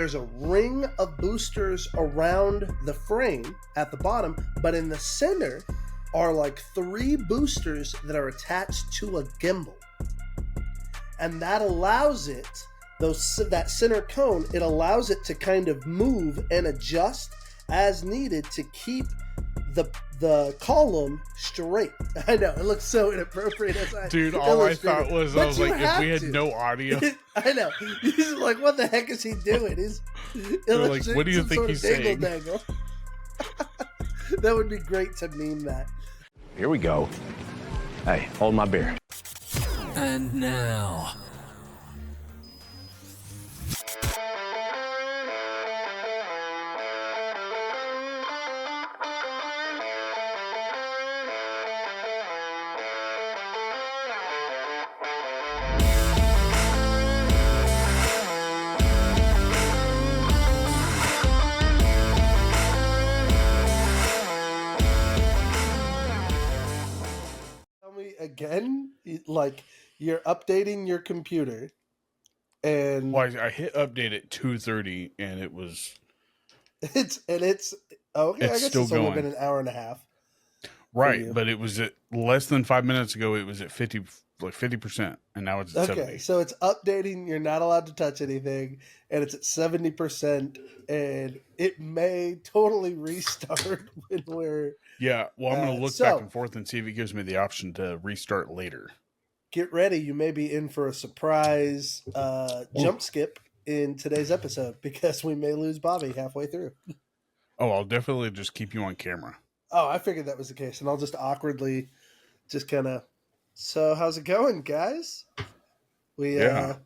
There's a ring of boosters around the frame at the bottom, but in the center are like 3 boosters that are attached to a gimbal. And that allows it, that center cone, it allows it to kind of move and adjust as needed to keep the column straight. I know, it looks so inappropriate as I Dude, all I thought was, I was like, if we had no audio. I know. He's like, what the heck is he doing? They're like, what do you think he's saying? That would be great to meme that. Here we go. Hey, hold my beer. And now... Again, like you're updating your computer, and I hit update at 2:30, and it's okay. It's I guess still it's only going. been an hour and a half, right? But it was at less than 5 minutes ago. It was at 50%, and now it's at 70. So it's updating. You're not allowed to touch anything, and it's at 70%, and it may totally restart when we're. Yeah, well, I'm going to look back and forth and see if it gives me the option to restart later. Get ready. You may be in for a surprise jump skip in today's episode because we may lose Bobby halfway through. Oh, I'll definitely just keep you on camera. Oh, I figured that was the case, and I'll just awkwardly just kind of, so how's it going, guys? Yeah.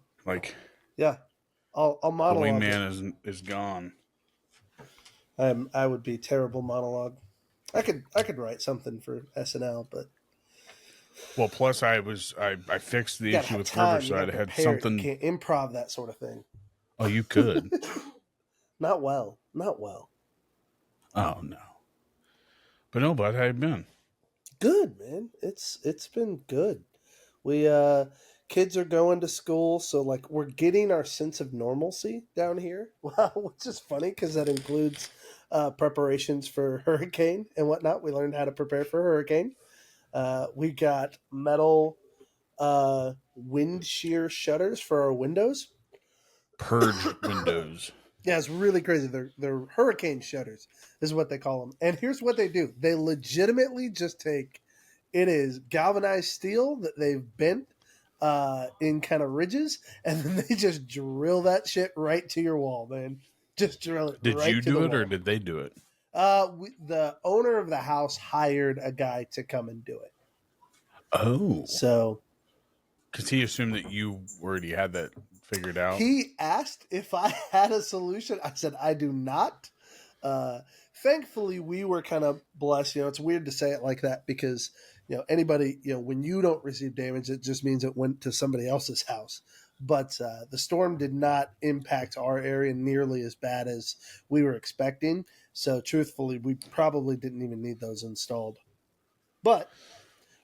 I'll monologue. The wingman is gone. I would be terrible monologue. I could write something for SNL, but well, plus I fixed the issue with Riverside. I had something. You can't improv that sort of thing. Oh, you could. Not well. Oh no. But no, bud, how you been? Good, man. It's been good. We kids are going to school, so like we're getting our sense of normalcy down here. Wow, which is funny because that includes preparations for hurricane and whatnot. We learned how to prepare for hurricane. We got metal wind shear shutters for our windows. Purge windows. Yeah, it's really crazy. They're hurricane shutters is what they call them. And here's what they do. They legitimately just take, it is galvanized steel that they've bent in kind of ridges, and then they just drill that shit right to your wall, man. Just drill it. Did right you to do the it wall. or did they do it? The owner of the house hired a guy to come and do it. Oh. So. Because he assumed that you already had that figured out. He asked if I had a solution. I said, I do not. Thankfully, we were kind of blessed. It's weird to say it like that because, anybody, when you don't receive damage, it just means it went to somebody else's house. But the storm did not impact our area nearly as bad as we were expecting. So truthfully, we probably didn't even need those installed. But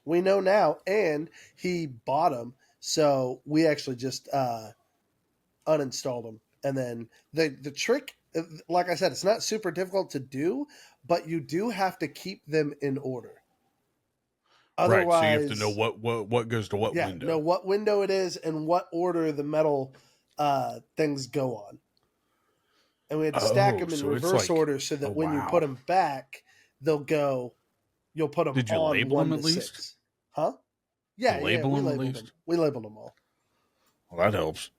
we know now, and he bought them. So we actually just uninstalled them. And then the trick, like I said, it's not super difficult to do, but you do have to keep them in order. Otherwise, right, so you have to know what goes to what window. Know what window it is and what order the metal things go on. And we had to stack them in reverse order so that when you put them back, you'll put them on. Did you label them at least? 6. Huh? Yeah, we labeled them. We labeled them all. Well, that helps.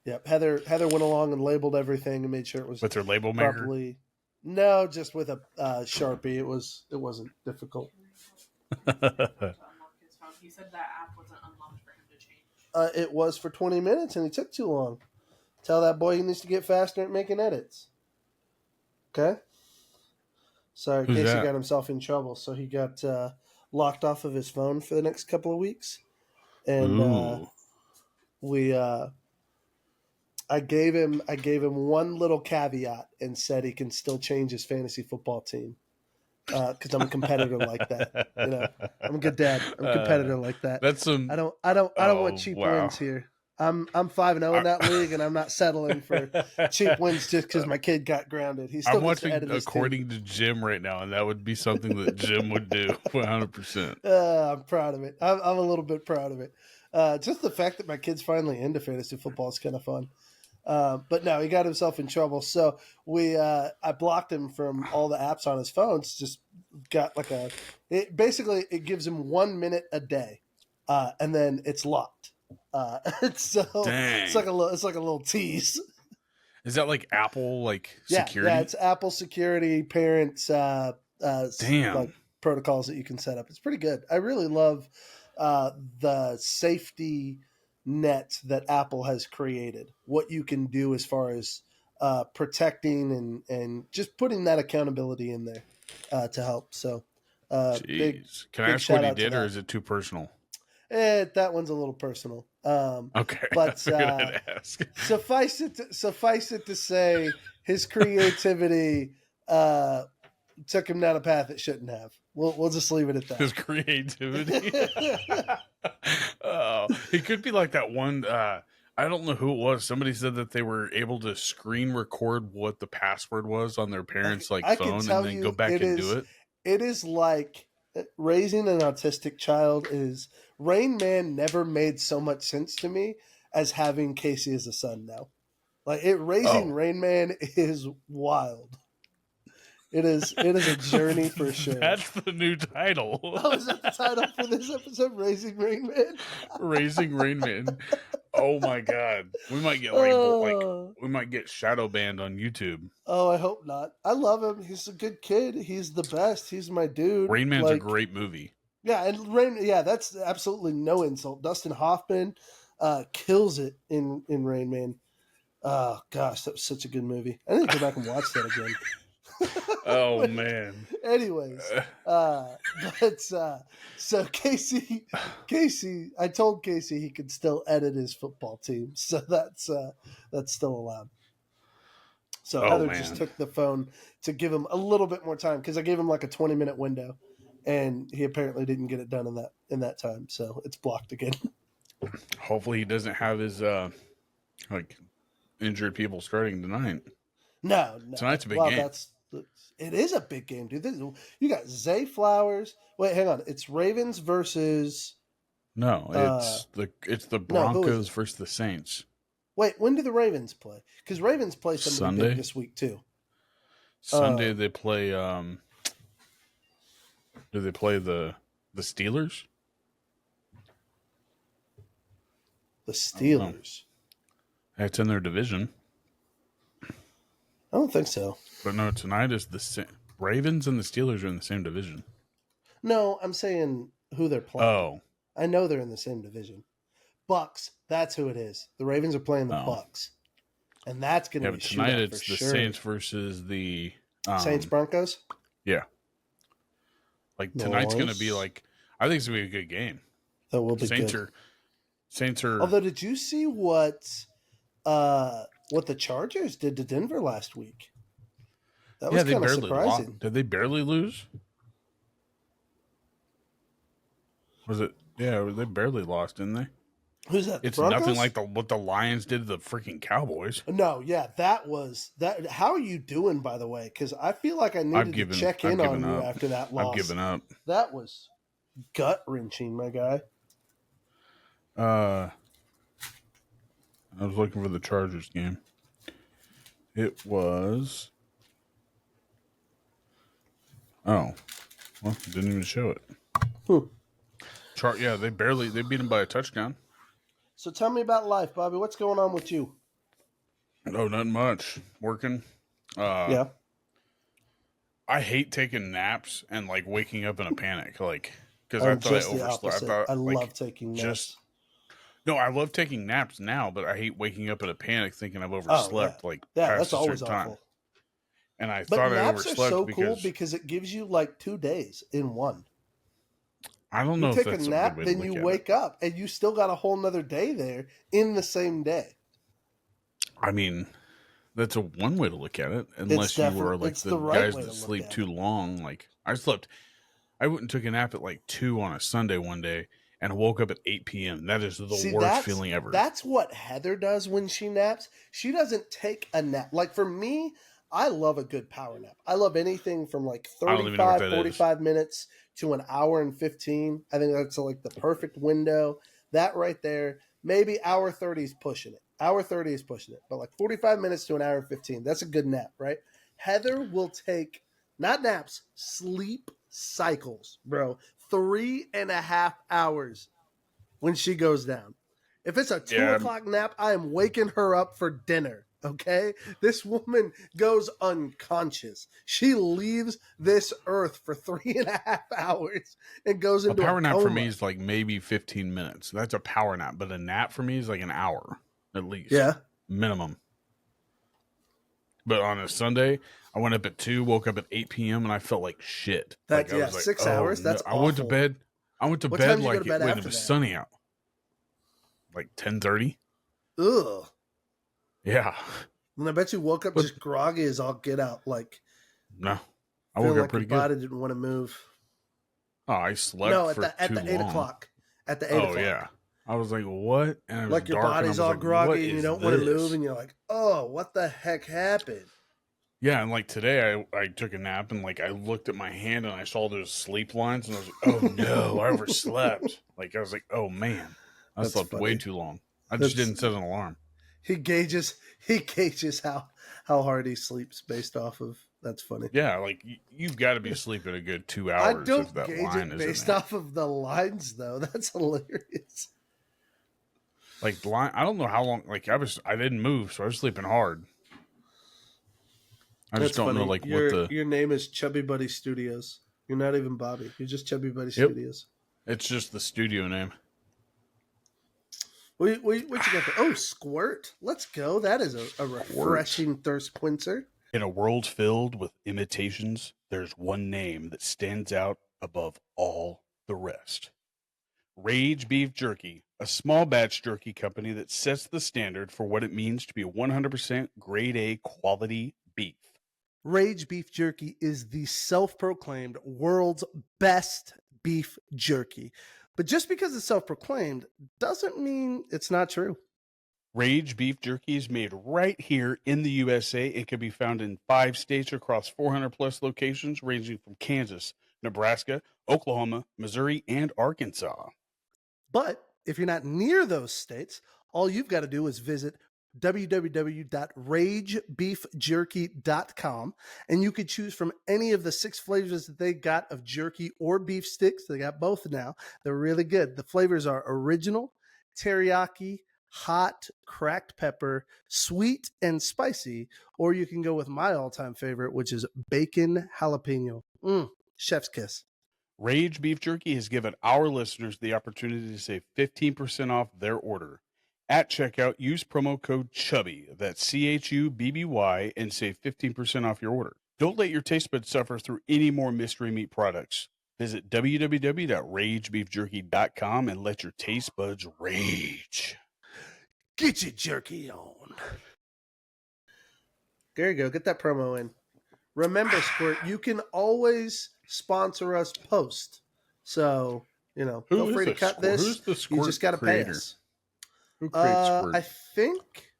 Yep. Heather went along and labeled everything and made sure it was with her label properly. Maker? No, just with a Sharpie. It wasn't difficult. He said that app wasn't unlocked for him to change. It was for 20 minutes and he took too long. Tell that boy he needs to get faster at making edits. Okay? Sorry, in case he got himself in trouble. So he got locked off of his phone for the next couple of weeks. And I gave him one little caveat and said he can still change his fantasy football team. Because I'm a competitor like that. I'm a good dad. I'm a competitor like that. That's some. I don't want cheap wins here. I'm 5-0 in that league, and I'm not settling for cheap wins just because my kid got grounded. He still I'm gets to watching edit his according to Jim right now, and that would be something that Jim would do 100%. I'm proud of it. I'm a little bit proud of it. Just the fact that my kid's finally into fantasy football is kind of fun. But no, he got himself in trouble. So I blocked him from all the apps on his phones. Just got like it gives him 1 minute a day, and then it's locked. So Dang. it's like a little tease. Is that like Apple security? Yeah, it's Apple security, parents, Damn. like protocols that you can set up. It's pretty good. I really love the safety net that Apple has created. What you can do as far as protecting and just putting that accountability in there to help. So, can I ask what he did, or is it too personal? That one's a little personal. Okay, but I'd ask. suffice it to say, his creativity took him down a path it shouldn't have. We'll just leave it at that. His creativity. Oh, he could be like that one. I don't know who it was. Somebody said that they were able to screen record what the password was on their parents' phone, and then go back and do it. It is like raising an autistic child. Rain Man never made so much sense to me as having Casey as a son now. Raising Rain Man is wild. It is a journey for sure. That's the new title. Oh, is that the title for this episode? Raising Rain Man? Raising Rain Man. Oh my god. We might get we might get shadow banned on YouTube. Oh, I hope not. I love him. He's a good kid. He's the best. He's my dude. Rain Man's a great movie. Yeah, and that's absolutely no insult. Dustin Hoffman kills it in Rain Man. Oh gosh, that was such a good movie. I need to go back and watch that again. Oh man. Anyways, so Casey, I told Casey he could still edit his football team, so that's still allowed. So Heather just took the phone to give him a little bit more time because I gave him like a 20-minute window, and he apparently didn't get it done in that time, so it's blocked again. Hopefully, he doesn't have his injured people starting tonight. No. Tonight's a big game. It is a big game, dude. You got Zay Flowers. Wait, hang on. It's Ravens versus. No, it's the Broncos versus the Saints. Wait, when do the Ravens play? Because Ravens play somebody big this week too. Sunday they play. Do they play the Steelers? The Steelers. It's in their division. I don't think so. But no, tonight is the Ravens and the Steelers are in the same division. No, I'm saying who they're playing. Oh. I know they're in the same division. Bucks, that's who it is. The Ravens are playing the Bucks. And that's going to be tonight it's the Saints versus the Saints Broncos? Yeah. Tonight's going to be I think it's going to be a good game. That will be good. Saints are. Although, did you see what the Chargers did to Denver last week? That was kind of surprising. Did they barely lose? Was it? Yeah, they barely lost, didn't they? Who's that? It's Broncos? nothing like what the Lions did to the freaking Cowboys. No, yeah, that was that. How are you doing, by the way? Because I feel like I needed to check in on you after that loss. I've given up. That was gut wrenching, my guy. I was looking for the Chargers game. It was. Oh, well, didn't even show it. They beat them by a touchdown. So tell me about life, Bobby. What's going on with you? Oh, nothing much. Working. Yeah. I hate taking naps and waking up in a panic, because I'm I thought I just the overslept. opposite. I love taking naps. No, I love taking naps now, but I hate waking up in a panic thinking I've overslept. That's always time. awful. And I thought I overslept naps are so cool because it gives you 2 days in one. I don't know you if take that's a nap, then you wake up, and you still got a whole nother day there in the same day. I mean, that's one way to look at it, unless you were the guys that sleep too long. I went and took a nap at 2 on a Sunday one day, and woke up at 8 p.m. That is the See, worst feeling ever. That's what Heather does when she naps. She doesn't take a nap. Like for me, I love a good power nap. I love anything from like 35, 45 minutes to an hour and 15. I think that's like the perfect window. That right there, maybe hour 30 is pushing it. Hour 30 is pushing it. But like 45 minutes to an hour and 15, that's a good nap, right? Heather will take, not naps, sleep cycles, bro. 3.5 hours when she goes down. If it's a 2 o'clock nap, I am waking her up for dinner. Okay? This woman goes unconscious. She leaves this earth for 3.5 hours and goes into a power nap coma. for me is like maybe 15 minutes. That's a power nap, but a nap for me is like an hour at least. Yeah. Minimum. But on a Sunday, I went up at 2, woke up at 8 p.m. and I felt like shit. That's like, I was like, 6 hours. That's I went to bed. I went to bed like when it was sunny out. Like 10:30. Ugh. Yeah. And I bet you woke up just groggy as all get out. Like, no, I woke up pretty good. Your body didn't want to move. Oh, I slept at the 8 o'clock. At the 8 o'clock. Oh yeah. I was like, what? And it was like your dark body's all groggy and you don't want to move, and you're like, oh, what the heck happened? Yeah, and like today, I took a nap and like I looked at my hand and I saw those sleep lines and I was like, oh no, I overslept. Like I was like, oh man, I slept way too long. I just didn't set an alarm. He gauges how hard he sleeps based off of. That's funny. Yeah, like you've got to be sleeping a good 2 hours. I don't gauge it based off of the lines though. That's hilarious. Like line, I don't know how long. Like I didn't move, so I was sleeping hard. I just don't know like what your name is Chubby Buddy Studios. You're not even Bobby. You're just Chubby Buddy Studios. It's just the studio name. What you got there? Oh, Squirt. Let's go. That is a refreshing thirst quencher. In a world filled with imitations, there's one name that stands out above all the rest. Rage Beef Jerky, a small batch jerky company that sets the standard for what it means to be 100% grade A quality beef. Rage Beef Jerky is the self-proclaimed world's best beef jerky. But just because it's self-proclaimed doesn't mean it's not true. Rage Beef Jerky is made right here in the USA. It can be found in 5 states across 400 plus locations ranging from Kansas, Nebraska, Oklahoma, Missouri, and Arkansas. But if you're not near those states, all you've got to do is visit www.ragebeefjerky.com, and you could choose from any of the 6 flavors that they got of jerky or beef sticks. They got both now. They're really good. The flavors are original, teriyaki, hot, cracked pepper, sweet, and spicy, or you can go with my all-time favorite, which is bacon jalapeno. Chef's kiss. Rage Beef Jerky has given our listeners the opportunity to save 15% off their order. At checkout, use promo code CHUBBY, that's CHUBBY, and save 15% off your order. Don't let your taste buds suffer through any more mystery meat products. Visit www.ragebeefjerky.com and let your taste buds rage. Get your jerky on. There you go. Get that promo in. Remember, Squirt, you can always sponsor us post. So, feel free to cut this. Who's the Squirt You just got to pay us. Who creates Squirt? I think.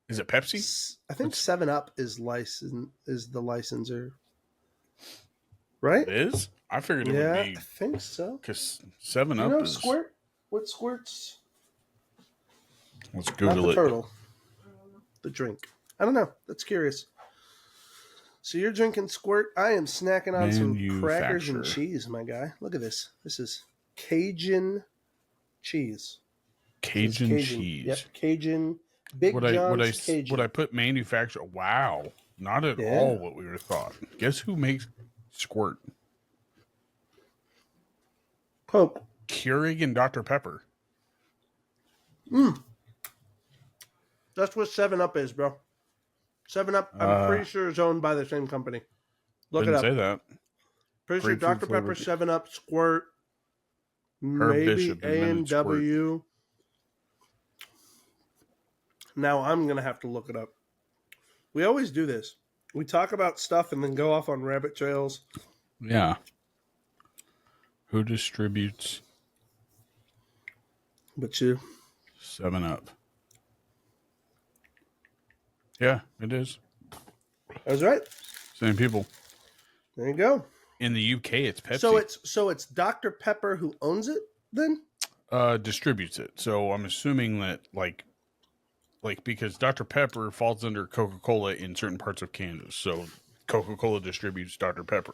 Is it Pepsi? I think 7-Up is the licensor. Right? It is? I figured it would be. I think so. Because 7-Up is. Squirt? What Squirt's? Let's Google Not the it. turtle. The drink. I don't know. That's curious. So you're drinking Squirt. I am snacking on some crackers and cheese, my guy. Look at this. This is Cajun cheese. Cajun cheese. Yep, Cajun. Big John's Cajun. Would I put manufacturer? Wow. Not at all what we would have thought. Guess who makes Squirt? Pope. Keurig and Dr. Pepper. That's what 7-Up is, bro. 7-Up, I'm pretty sure is owned by the same company. Look it up. Say that. Pretty sure Dr. Pepper, 7-Up, Squirt, maybe A&W. Now I'm going to have to look it up. We always do this. We talk about stuff and then go off on rabbit trails. Yeah. Who distributes But you, 7-Up. Yeah, it is. I was right. Same people. There you go. In the UK, it's Pepsi. So it's Dr. Pepper who owns it then? Distributes it. So I'm assuming that like because Dr. Pepper falls under Coca-Cola in certain parts of Kansas. So Coca-Cola distributes Dr. Pepper.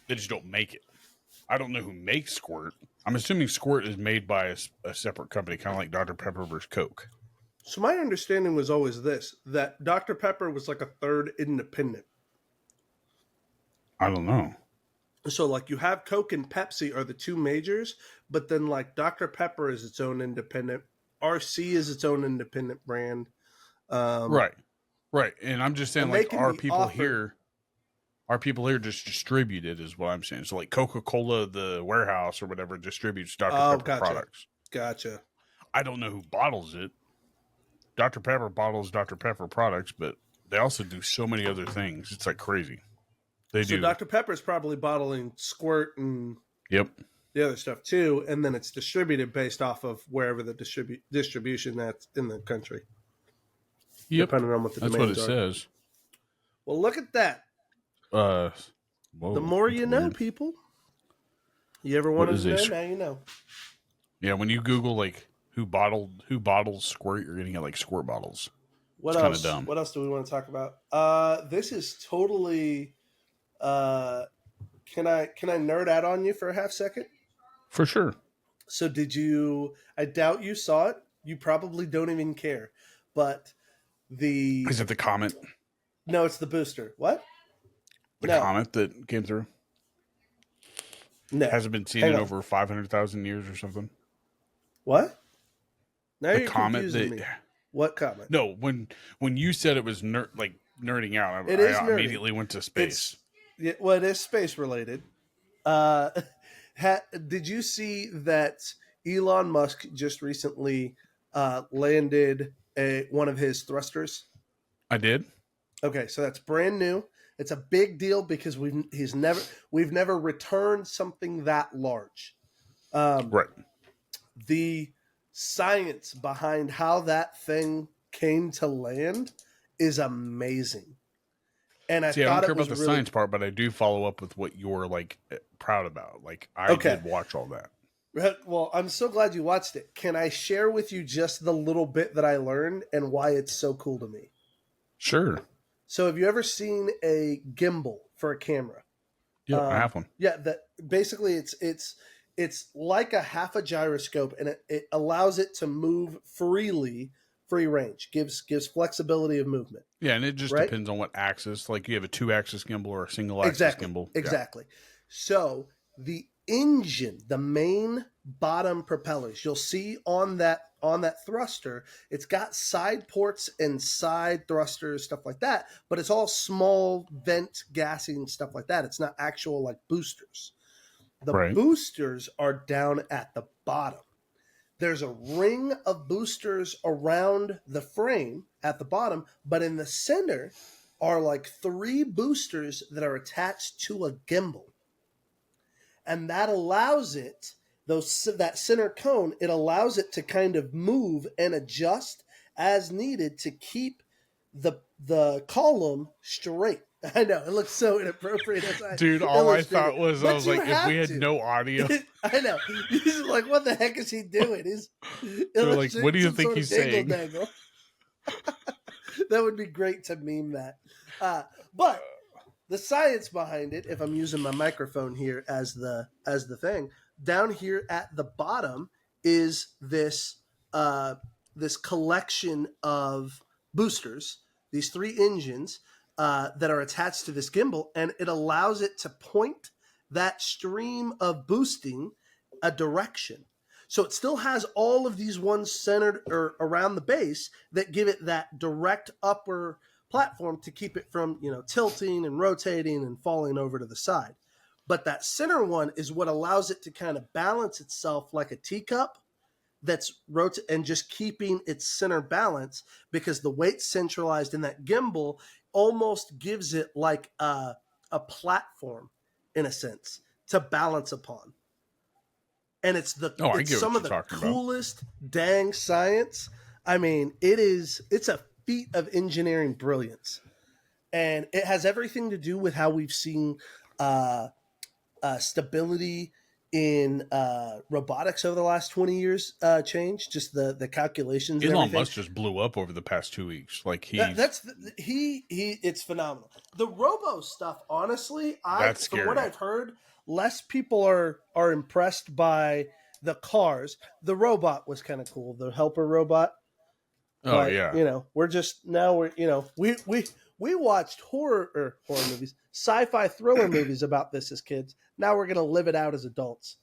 They just don't make it. I don't know who makes Squirt. I'm assuming Squirt is made by a separate company, kind of like Dr. Pepper versus Coke. So my understanding was always this, that Dr. Pepper was like a third independent. I don't know. So like you have Coke and Pepsi are the two majors, but then like Dr. Pepper is its own independent. RC is its own independent brand. Right. And I'm just saying, and like, they can our be people offered- here just distribute it, is what I'm saying. So, like, Coca-Cola, the warehouse or whatever, distributes Dr. Pepper gotcha. products. Gotcha. I don't know who bottles it. Dr. Pepper bottles Dr. Pepper products, but they also do so many other things. It's like crazy. They do. So Dr. Pepper is probably bottling Squirt and Yep. the other stuff too, and then it's distributed based off of wherever the distribution that's in the country. Yep. Depending on what the That's what it demands are. says. Well, look at that. Whoa, The more that's you know, weird. people. You ever wanted is to know? this? Now you know. Yeah, when you Google like who bottles Squirt, you're gonna get like Squirt bottles. What It's kinda else? dumb. What else do we want to talk about? This is totally. Can I nerd out on you for a half second? For sure. So did you? I doubt you saw it. You probably don't even care. But Is it the comet? no, it's the booster. What? The No. comet that came through No. hasn't been seen Hang in on. over 500,000 years or something. What? Now The you're comet confusing that me. What comment? no, when you said it was nerding out, It is I nerdy. immediately went to space. Well, it is space related. Did you see that Elon Musk just recently landed one of his thrusters? I did. Okay, so that's brand new. It's a big deal because we've never returned something that large. Right. The science behind how that thing came to land is amazing. And I See, I thought don't care it was about the really science part, but I do follow up with what you're like proud about. Like I did watch all that. Well, I'm so glad you watched it. Can I share with you just the little bit that I learned and why it's so cool to me? Sure. So, have you ever seen a gimbal for a camera? Yeah, I have one. Yeah, that basically it's like a half a gyroscope, and it allows it to move freely, free range, gives flexibility of movement. Yeah, and it just right? depends on what axis. Like you have a 2-axis gimbal or a single axis gimbal. Exactly. So the engine, the main bottom propellers, you'll see on that thruster, it's got side ports and side thrusters, stuff like that, but it's all small vent gassing, stuff like that. It's not actual like boosters. The boosters are down at the bottom. There's a ring of boosters around the frame at the bottom, but in the center are like 3 boosters that are attached to a gimbal. And that allows it, that center cone, it allows it to kind of move and adjust as needed to keep the column straight. I know, it looks so inappropriate. Dude, all I thought was, I was like, if we had no audio. I know. He's like, what the heck is he doing? They're like, what do you think he's saying? That would be great to meme that. But the science behind it, if I'm using my microphone here as the thing, down here at the bottom is this collection of boosters, these 3 engines that are attached to this gimbal, and it allows it to point that stream of boosting a direction. So it still has all of these ones centered or around the base that give it that direct upper platform to keep it from, tilting and rotating and falling over to the side. But that center one is what allows it to kind of balance itself like a teacup that's and just keeping its center balance, because the weight's centralized in that gimbal almost gives it like a platform in a sense to balance upon. and I it's get what some of you're the talking about. coolest dang science. I mean, it's a feat of engineering brilliance, and it has everything to do with how we've seen uh, stability in robotics over the last 20 years change. Just the calculations and Elon everything. Musk just blew up over the past 2 weeks. Like He it's phenomenal. The robo stuff, honestly, that's from what scary. I've heard, less people are impressed by the cars. The robot was kind of cool, the helper robot. Oh But yeah. we watched horror movies, sci-fi thriller movies about this as kids. Now we're gonna live it out as adults,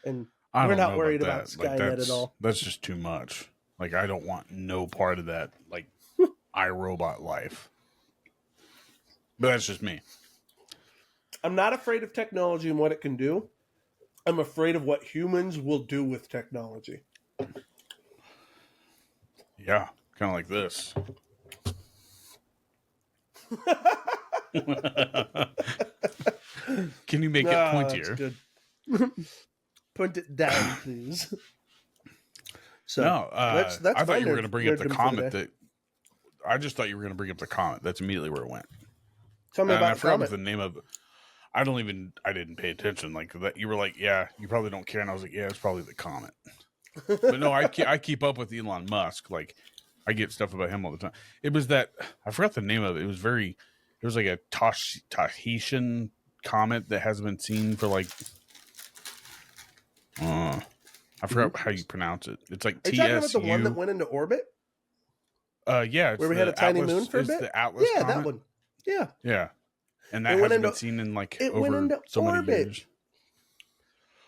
and I we're don't not know worried about about that. Like Skynet at all. that's just too much. Like I don't want no part of that like iRobot life. But that's just me. I'm not afraid of technology and what it can do. I'm afraid of what humans will do with technology. Yeah, kind of like this. Can you make it That's pointier? good. Put it down, please. So No, that's I thought my you were going to bring up the nerddom for comment day. that. I just thought you were going to bring up the comet. That's immediately where it went. Tell me And I about the forgot what comet. the name of. I didn't pay attention. Like that, you were like, yeah, you probably don't care, and I was like, yeah, it's probably the comet. But no, I keep up with Elon Musk. Like, I get stuff about him all the time. It was that I forgot the name of it. It was like a Tahitian comet that hasn't been seen for like. I forgot how you pronounce it. It's like Are you talking about the one that TSU. went into orbit? Yeah, it's Where we had a tiny Atlas, moon for a bit? the Atlas Yeah, comet. that one. Yeah. Yeah, and that It went hasn't been into seen in like it went over into so many orbit. years.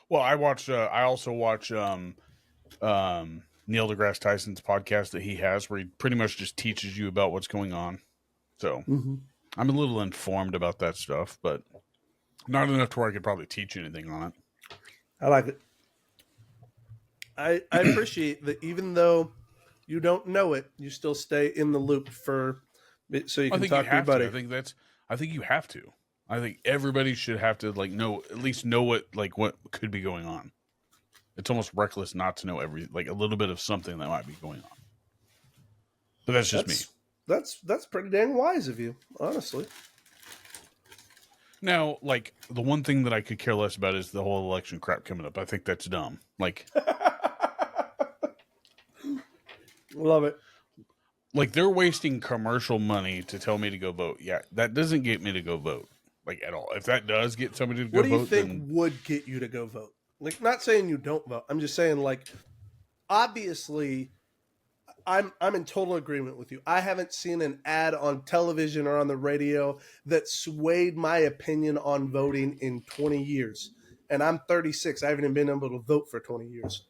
Well, I watch. I also watch Neil deGrasse Tyson's podcast that he has, where he pretty much just teaches you about what's going on. So I'm a little informed about that stuff, but not enough to where I could probably teach you anything on it. I like it. I appreciate that even though you don't know it, you still stay in the loop so you I can think talk you to your have buddy. to. I think you have to. I think everybody should have to like know at least know what could be going on. It's almost reckless not to know a little bit of something that might be going on. But that's just me. That's pretty dang wise of you, honestly. Now, like the one thing that I could care less about is the whole election crap coming up. I think that's dumb. Like Love it. Like they're wasting commercial money to tell me to go vote. Yeah, that doesn't get me to go vote, like at all. If that does get somebody to go What do you vote, think then would get you to go vote? Like, not saying you don't vote. I'm just saying, like, obviously, I'm in total agreement with you. I haven't seen an ad on television or on the radio that swayed my opinion on voting in 20 years. And I'm 36. I haven't even been able to vote for 20 years.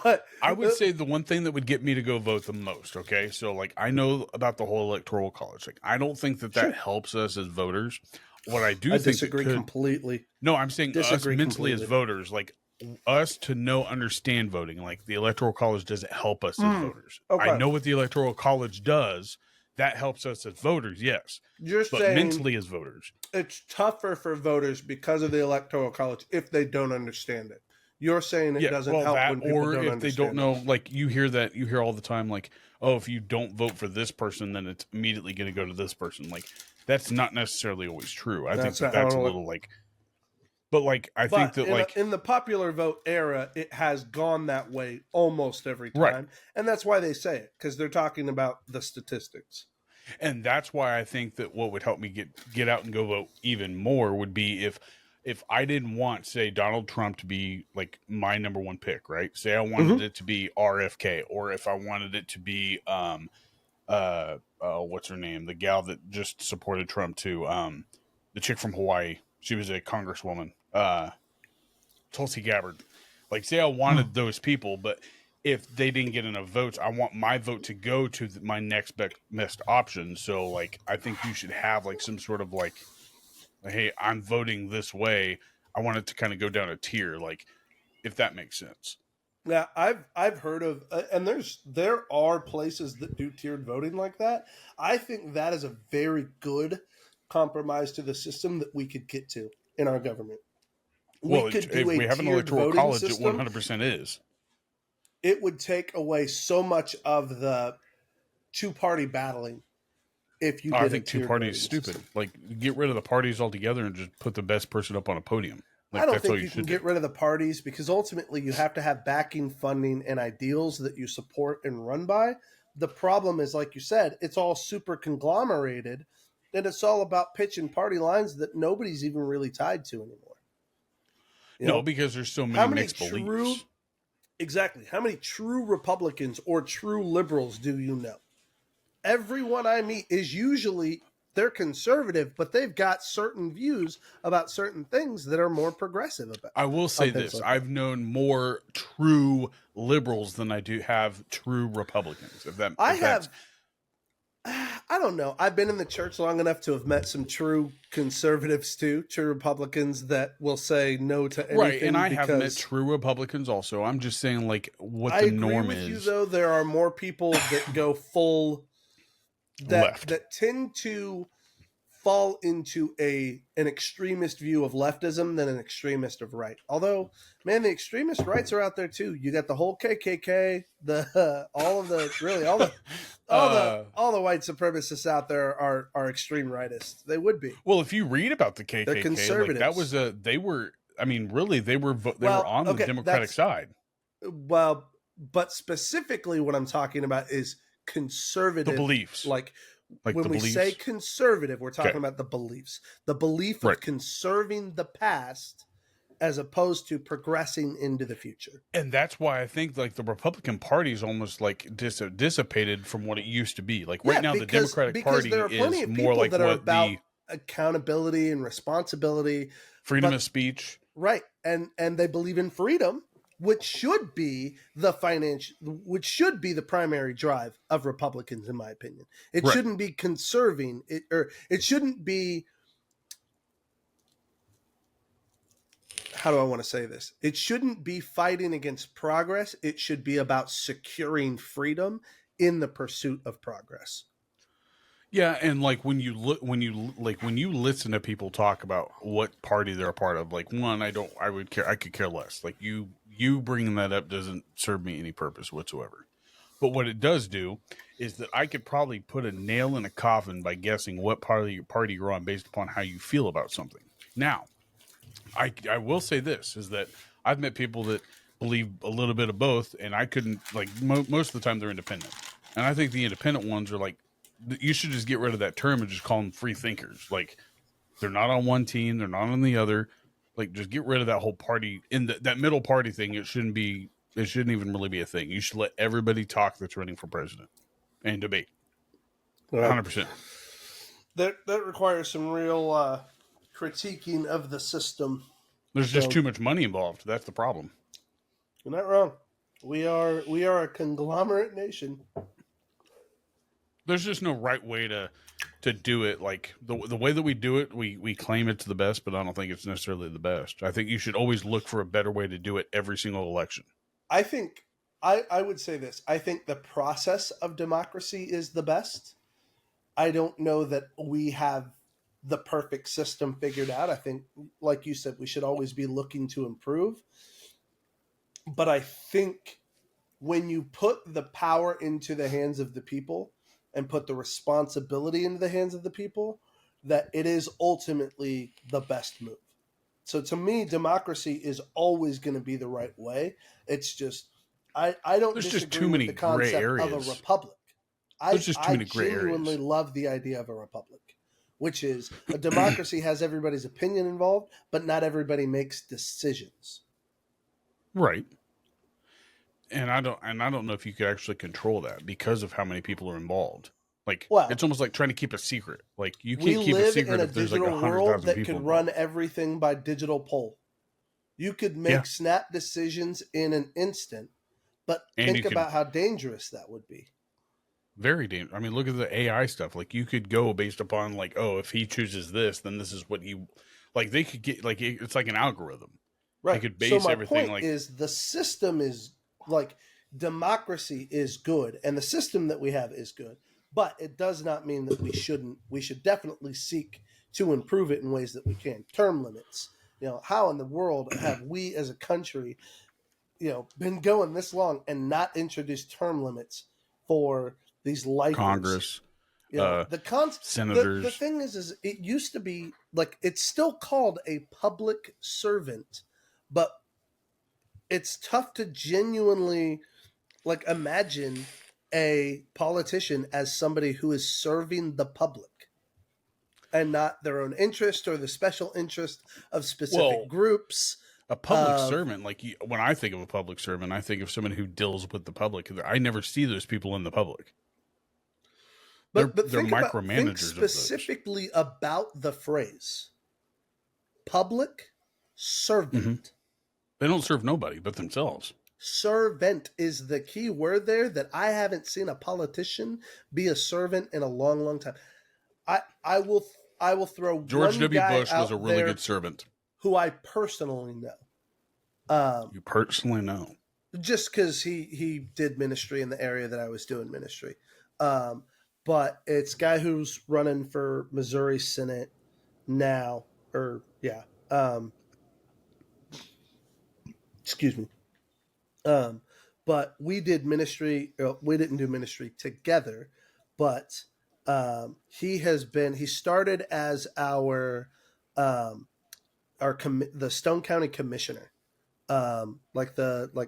But I would say the one thing that would get me to go vote the most. Okay, so like I know about the whole electoral college. Like I don't think that Sure. helps us as voters. What I do I think disagree completely. No, I'm saying us Disagree mentally completely. as voters, like us to understand voting. Like the electoral college doesn't help us as voters. Okay. I know what the electoral college does. That helps us as voters, yes. You're But saying mentally as voters, it's tougher for voters because of the electoral college if they don't understand it. You're saying it doesn't help when people or don't if understand they don't it. know, like you hear all the time, like, oh, if you don't vote for this person, then it's immediately going to go to this person. Like that's not necessarily always true. I think that's a little like, but like I think that like in the popular vote era, it has gone that way almost every time, Right. and that's why they say it because they're talking about the statistics. And that's why I think that what would help me get out and go vote even more would be if I didn't want, say, Donald Trump to be like my number one pick, right? Say I wanted it to be RFK, or if I wanted it to be what's her name? The gal that just supported Trump too, the chick from Hawaii. She was a congresswoman, Tulsi Gabbard. Like, say I wanted those people, but if they didn't get enough votes, I want my vote to go to my next best option. So, like, I think you should have like some sort of like, hey, I'm voting this way. I want it to kind of go down a tier, like, if that makes sense. Yeah, I've heard of, and there are places that do tiered voting like that. I think that is a very good compromise to the system that we could get to in our government. we Well, could if do a we have an tiered electoral voting college, system. it 100% is. It would take away so much of the two-party battling if you I did a think two tiered parties voting is stupid. system. Like, get rid of the parties altogether and just put the best person up on a podium. I Like, don't that's all think you you can should get do. rid of the parties because ultimately you have to have backing, funding, and ideals that you support and run by. The problem is, like you said, it's all super conglomerated, and it's all about pitching party lines that nobody's even really tied to anymore. No, because there's so how many many mixed true, beliefs. exactly, how many true Republicans or true liberals do you know? Everyone I meet is usually they're conservative, but they've got certain views about certain things that are more progressive about I will say things this: like I've known more true liberals than I do have true Republicans. If I if that's have I don't know. I've been in the church long enough to have met some true conservatives too, true Republicans that will say no to anything. right, and I have met because true Republicans also. I'm just saying, like, what I the agree norm with is. you though. There are more people that go full Left. that tend to fall into an extremist view of leftism than an extremist of right. Although, man, the extremist rights are out there too. You got the whole KKK, the all of the really all the white supremacists out there are extreme rightists. They would be. Well, if you read about the KKK, They're conservatives. like that was they were. I mean, really, they were Well, on the okay, Democratic side. Well, but specifically, what I'm talking about is conservative The beliefs, like like when the we beliefs. say conservative, we're talking Okay. about the beliefs, the belief of Right. conserving the past as opposed to progressing into the future. And that's why I think like the Republican Party is almost like dissipated from what it used to be. Like right now, the Democratic Party there are plenty is of more people like that are what about the accountability and responsibility, freedom but- of speech. right? And they believe in freedom, which should be the primary drive of Republicans, in my opinion. It Right. shouldn't be conserving it, or it shouldn't be. How do I want to say this? It shouldn't be fighting against progress. It should be about securing freedom in the pursuit of progress. Yeah, and like when you listen to people talk about what party they're a part of, like one, I could care less. Like you bringing that up doesn't serve me any purpose whatsoever. But what it does do is that I could probably put a nail in a coffin by guessing what party you're on based upon how you feel about something. Now, I will say this is that I've met people that believe a little bit of both, and I couldn't like most of the time they're independent, and I think the independent ones are like you should just get rid of that term and just call them free thinkers. Like they're not on one team, they're not on the other. Like just get rid of that whole party in that middle party thing. It shouldn't even really be a thing. You should let everybody talk that's running for president and debate. 100%. That requires some real critiquing of the system. There's just too much money involved. That's the problem. You're not wrong. We are a conglomerate nation. There's just no right way to do it. Like the way that we do it, we claim it's the best, but I don't think it's necessarily the best. I think you should always look for a better way to do it every single election. I think I would say this. I think the process of democracy is the best. I don't know that we have the perfect system figured out. I think, like you said, we should always be looking to improve. But I think when you put the power into the hands of the people and put the responsibility into the hands of the people, that it is ultimately the best move. So to me, democracy is always going to be the right way. It's just I don't There's disagree just too many with the concept gray of areas. a republic. There's just too many gray genuinely areas. love the idea of a republic, which is a democracy has everybody's opinion involved, but not everybody makes decisions. Right. And I don't know if you could actually control that because of how many people are involved. Like Well, it's almost like trying to keep a secret. Like you we can't keep a live secret in a if there's like digital 100,000 world that people could involved. run everything by digital poll. You could make snap decisions in an instant, but And think about how dangerous that would be. Very dangerous. I mean, look at the AI stuff. Like you could go based upon like, oh, if he chooses this, then this is what he like. They could get like it's like an algorithm. Right. They could base so my everything point like is the system is like democracy is good, and the system that we have is good, but it does not mean that we shouldn't. We should definitely seek to improve it in ways that we can. Term limits, how in the world have we as a country, been going this long and not introduced term limits for these lifers? Congress, The senators. thing is it used to be like, it's still called a public servant, but it's tough to genuinely like imagine a politician as somebody who is serving the public and not their own interest or the special interest of specific Well, groups. a public servant, like when I think of a public servant, I think of someone who deals with the public. I never see those people in the public. But they're think micromanagers specifically about the phrase public servant. Mm-hmm. They don't serve nobody but themselves. Servant is the key word there, that I haven't seen a politician be a servant in a long, long time. I will throw George one W. guy Bush out was a really there good servant. who I personally know. You personally know. Just because he did ministry in the area that I was doing ministry. But it's a guy who's running for Missouri Senate now, excuse me. But we did ministry. We didn't do ministry together, but he started as the Stone County commissioner.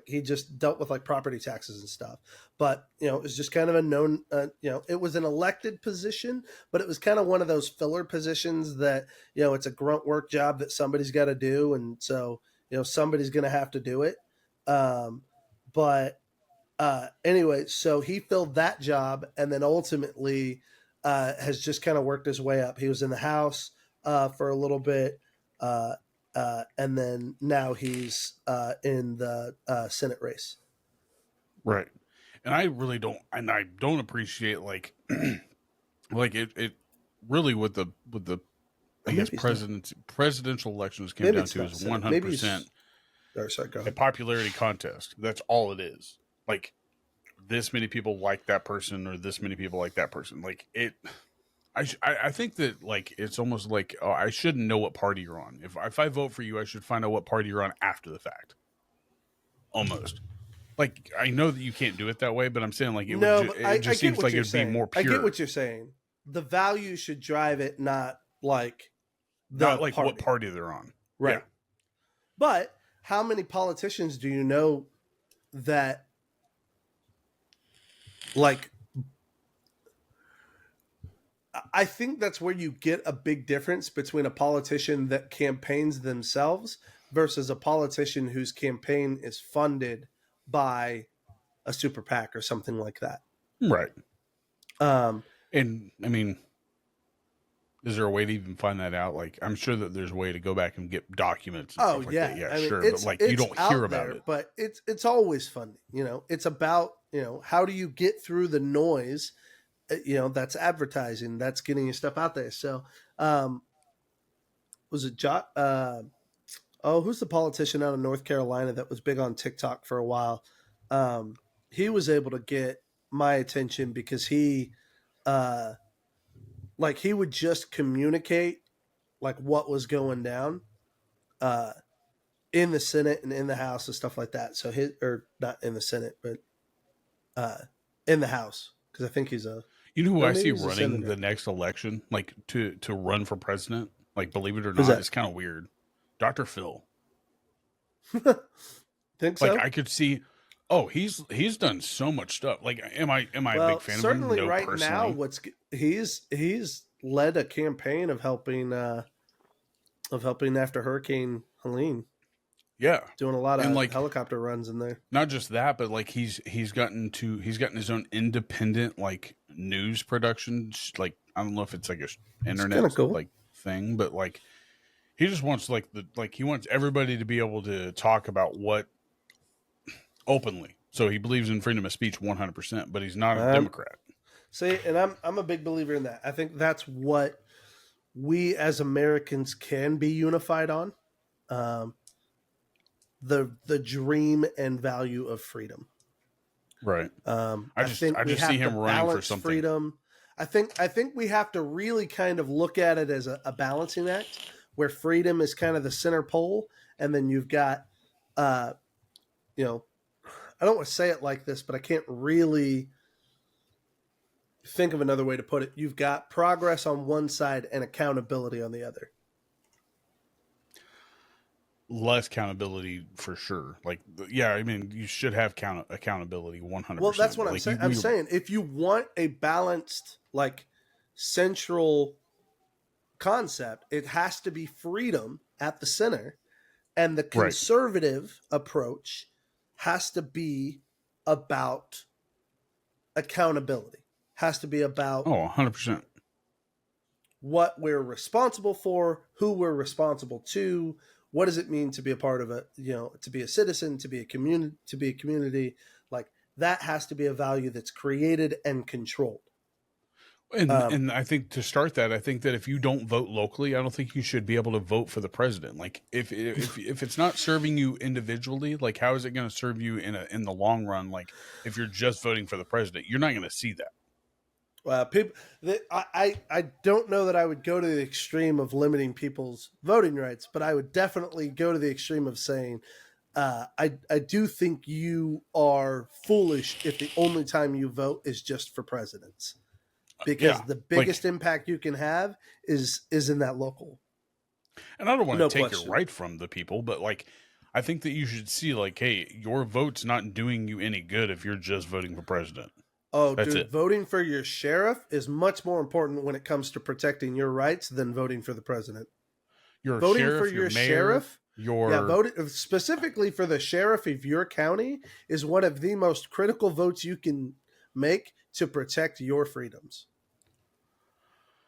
He just dealt with like property taxes and stuff, but it was just kind of a known, it was an elected position, but it was kind of one of those filler positions that, it's a grunt work job that somebody's got to do. And so, somebody's going to have to do it. Anyway, so he filled that job and then ultimately, has just kind of worked his way up. He was in the House, for a little bit, and then now he's in the Senate race. Right. And I really don't appreciate like it really with the I guess presidential elections came down to is 100% a popularity contest. That's all it is. Like this many people like that person or this many people like that person. Like it. I think that like it's almost like I shouldn't know what party you're on. If I vote for you, I should find out what party you're on after the fact. Almost. Like I know that you can't do it that way, but I'm saying like it just seems like it'd be more pure. I get what you're saying. The value should drive it, not like what party they're on. Right. Yeah. But how many politicians do you know that like? I think that's where you get a big difference between a politician that campaigns themselves versus a politician whose campaign is funded by a super PAC or something like that. Right. And I mean, is there a way to even find that out? Like, I'm sure that there's a way to go back and get documents. And stuff like that. Yeah, sure. But like, you don't hear about it. But it's always funding. It's about how do you get through the noise. That's advertising, that's getting your stuff out there. So, was it who's the politician out of North Carolina that was big on TikTok for a while? He was able to get my attention because he would just communicate like what was going down, in the Senate and in the House and stuff like that. So not in the Senate, but, in the House. Cause I think he's you know who I see running the next election, like to run for president? Like, believe it or not, it's kind of weird. Dr. Phil. Think so? Like, I could see. Oh, he's done so much stuff. Like, am I a big fan of him? Certainly, No, right personally. now, he's led a campaign of helping after Hurricane Helene. Yeah, doing a lot of helicopter runs in there. Not just that, but like he's gotten his own independent like news production. Like I don't know if it's like a internet cool. like thing, but like he just wants he wants everybody to be able to talk about what openly. So he believes in freedom of speech 100%, but he's not a Democrat. See, and I'm a big believer in that. I think that's what we as Americans can be unified on. The dream and value of freedom. Right. I just see him running for something. Freedom. I think we have to really kind of look at it as a balancing act where freedom is kind of the center pole, and then you've got, you know, I don't want to say it like this, but I can't really think of another way to put it. You've got progress on one side and accountability on the other. Less accountability for sure. Like, yeah, I mean, you should have accountability 100%. Well, that's what I'm like, saying. I'm saying if you want a balanced, like, central concept, it has to be freedom at the center, and the conservative approach has to be about accountability. Has to be about 100%. what we're responsible for, who we're responsible to, what does it mean to be a part of to be a citizen, to be a community, like that has to be a value that's created and controlled. And I think to start that, I think that if you don't vote locally, I don't think you should be able to vote for the president. Like if it's not serving you individually, like how is it going to serve you in the long run? Like if you're just voting for the president, you're not going to see that. I don't know that I would go to the extreme of limiting people's voting rights, but I would definitely go to the extreme of saying, I do think you are foolish if the only time you vote is just for presidents, because the biggest impact you can have is in that local. And I don't want to take it right from the people, but like, I think that you should see like, hey, your vote's not doing you any good if you're just voting for president. Oh, dude, voting for your sheriff is much more important when it comes to protecting your rights than voting for the president. Voting for your mayor, sheriff, voting specifically for the sheriff of your county is one of the most critical votes you can make to protect your freedoms.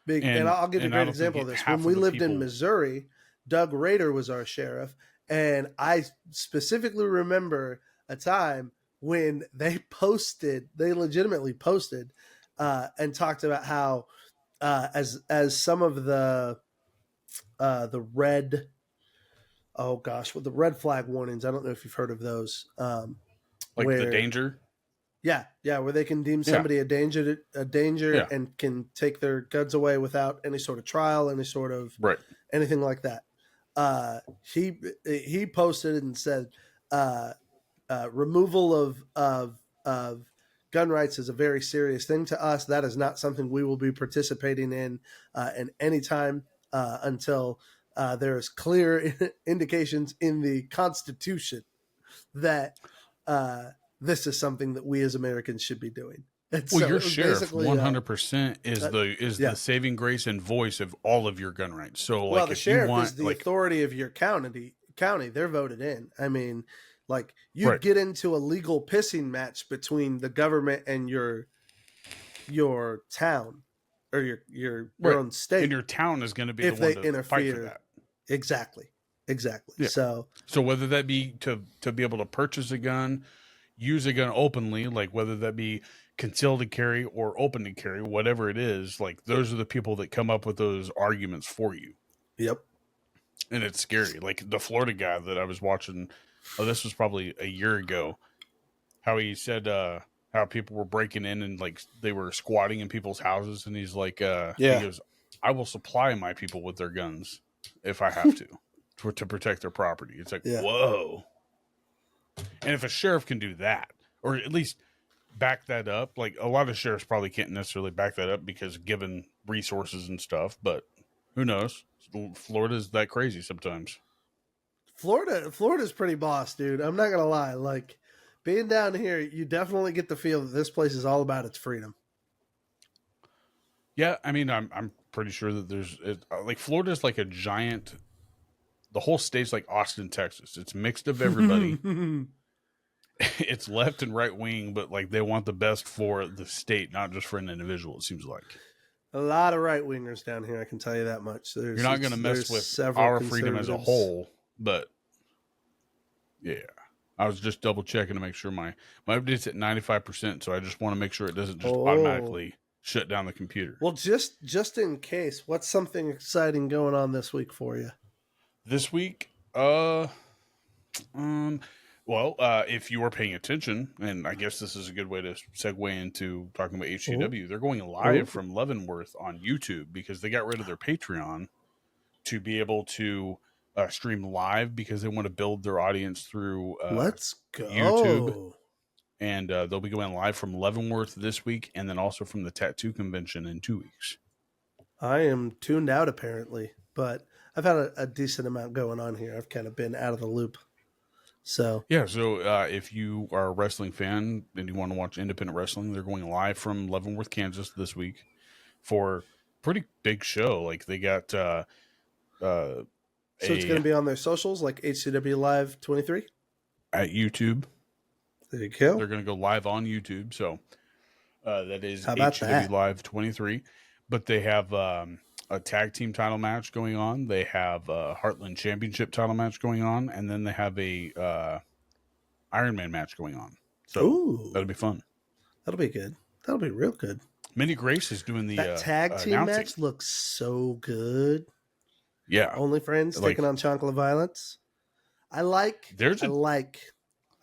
And I'll give you a great example of this. When we lived in Missouri, Doug Rader was our sheriff, and I specifically remember a time when they legitimately posted and talked about how as some of the red flag warnings, I don't know if you've heard of those, like the danger, where they can deem somebody a danger and can take their guns away without any sort of trial, any sort of anything like that. He posted and said, removal of gun rights is a very serious thing to us. That is not something we will be participating in any time until there is clear indications in the Constitution that this is something that we as Americans should be doing. And well, your sheriff 100% is the saving grace and voice of all of your gun rights. So, like, the sheriff is the authority of your county. They're voted in. I mean, like you get into a legal pissing match between the government and your town or your own state, and your town is going to be if the one to fight for that. Exactly. Yeah. So whether that be to be able to purchase a gun, use a gun openly, like whether that be concealed to carry or open to carry, whatever it is, like those are the people that come up with those arguments for you. Yep. And it's scary. Like the Florida guy that I was watching, this was probably a year ago, how he said how people were breaking in and like they were squatting in people's houses, and he's like, he goes, I will supply my people with their guns if I have to protect their property. It's like, whoa. And if a sheriff can do that, or at least back that up, like a lot of sheriffs probably can't necessarily back that up because given resources and stuff, but who knows? Florida's that crazy sometimes. Florida's pretty boss, dude. I'm not going to lie. Like being down here, you definitely get the feel that this place is all about its freedom. Yeah. I mean, I'm pretty sure that like Florida's like a giant, the whole state's like Austin, Texas. It's mixed of everybody. It's left and right wing, but like they want the best for the state, not just for an individual. It seems like a lot of right wingers down here. I can tell you that much. You're not going to mess with our freedom as a whole, but yeah, I was just double checking to make sure my update's at 95%. So I just want to make sure it doesn't just automatically shut down the computer. Well, just in case, what's something exciting going on this week for you? This week, well, if you are paying attention, and I guess this is a good way to segue into talking about HCW, they're going live from Leavenworth on YouTube because they got rid of their Patreon. to be able to stream live because they want to build their audience through Let's go. YouTube. And they'll be going live from Leavenworth this week and then also from the Tattoo Convention in 2 weeks. I am tuned out apparently, but I've had a decent amount going on here. I've kind of been out of the loop. So yeah, so if you are a wrestling fan and you want to watch independent wrestling, they're going live from Leavenworth, Kansas this week for a pretty big show. Like they got so it's going to be on their socials, like HCW Live 23 at YouTube. There you go. They're going to go live on YouTube. So that is HCW that? Live 23. But they have a tag team title match going on. They have a Heartland Championship title match going on. And then they have a Iron Man match going on. So that'll be fun. That'll be good. That'll be real good. Minnie Grace is doing the that tag team announcing. Match looks so good. Yeah. Only Friends taking on Chocolate Violence. I like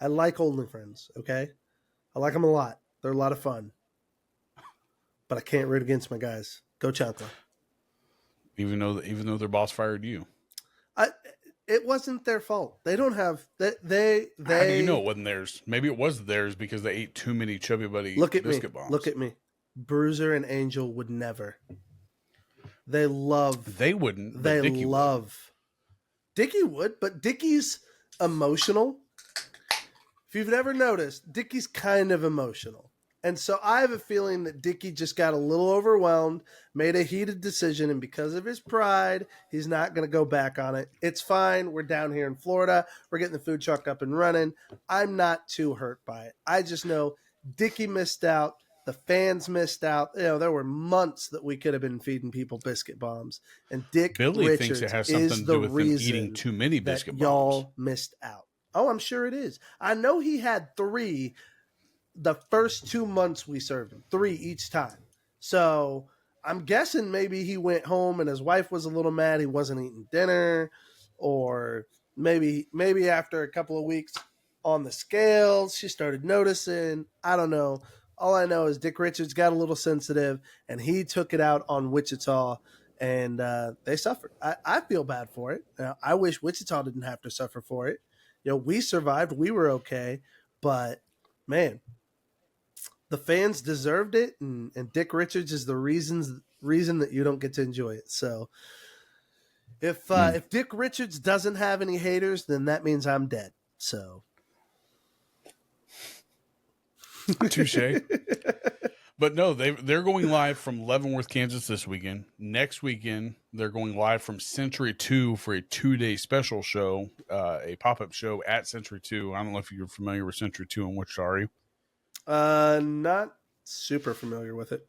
Only Friends, okay? I like them a lot. They're a lot of fun. But I can't root against my guys. Go Chocolate. Even though their boss fired you. It wasn't their fault. They don't have they How do you know it wasn't theirs? Maybe it was theirs because they ate too many Chubby Buddy biscuit bombs. Look at me. Bruiser and Angel would never. They wouldn't. They love. Dickie would, but Dickie's emotional. If you've never noticed, Dickie's kind of emotional. And so I have a feeling that Dickie just got a little overwhelmed, made a heated decision, and because of his pride, he's not going to go back on it. It's fine. We're down here in Florida. We're getting the food truck up and running. I'm not too hurt by it. I just know Dickie missed out. The fans missed out. You know, there were months that we could have been feeding people biscuit bombs. And Billy Richards thinks it has something to do with them eating too many biscuit bombs. Y'all missed out. Oh, I'm sure it is. I know he had 3 the first 2 months we served him, 3 each time. So I'm guessing maybe he went home and his wife was a little mad he wasn't eating dinner, or maybe after a couple of weeks on the scales, she started noticing. I don't know. All I know is Dick Richards got a little sensitive and he took it out on Wichita, and they suffered. I feel bad for it. I wish Wichita didn't have to suffer for it. You know, we survived. We were okay. But, man, the fans deserved it, and Dick Richards is the reason that you don't get to enjoy it. So if Dick Richards doesn't have any haters, then that means I'm dead. So touche. But no, they're going live from Leavenworth, Kansas this weekend. Next weekend, they're going live from Century 2 for a 2-day special show, a pop-up show at Century 2. I don't know if you're familiar with Century 2 and Wichita, are you? Not super familiar with it.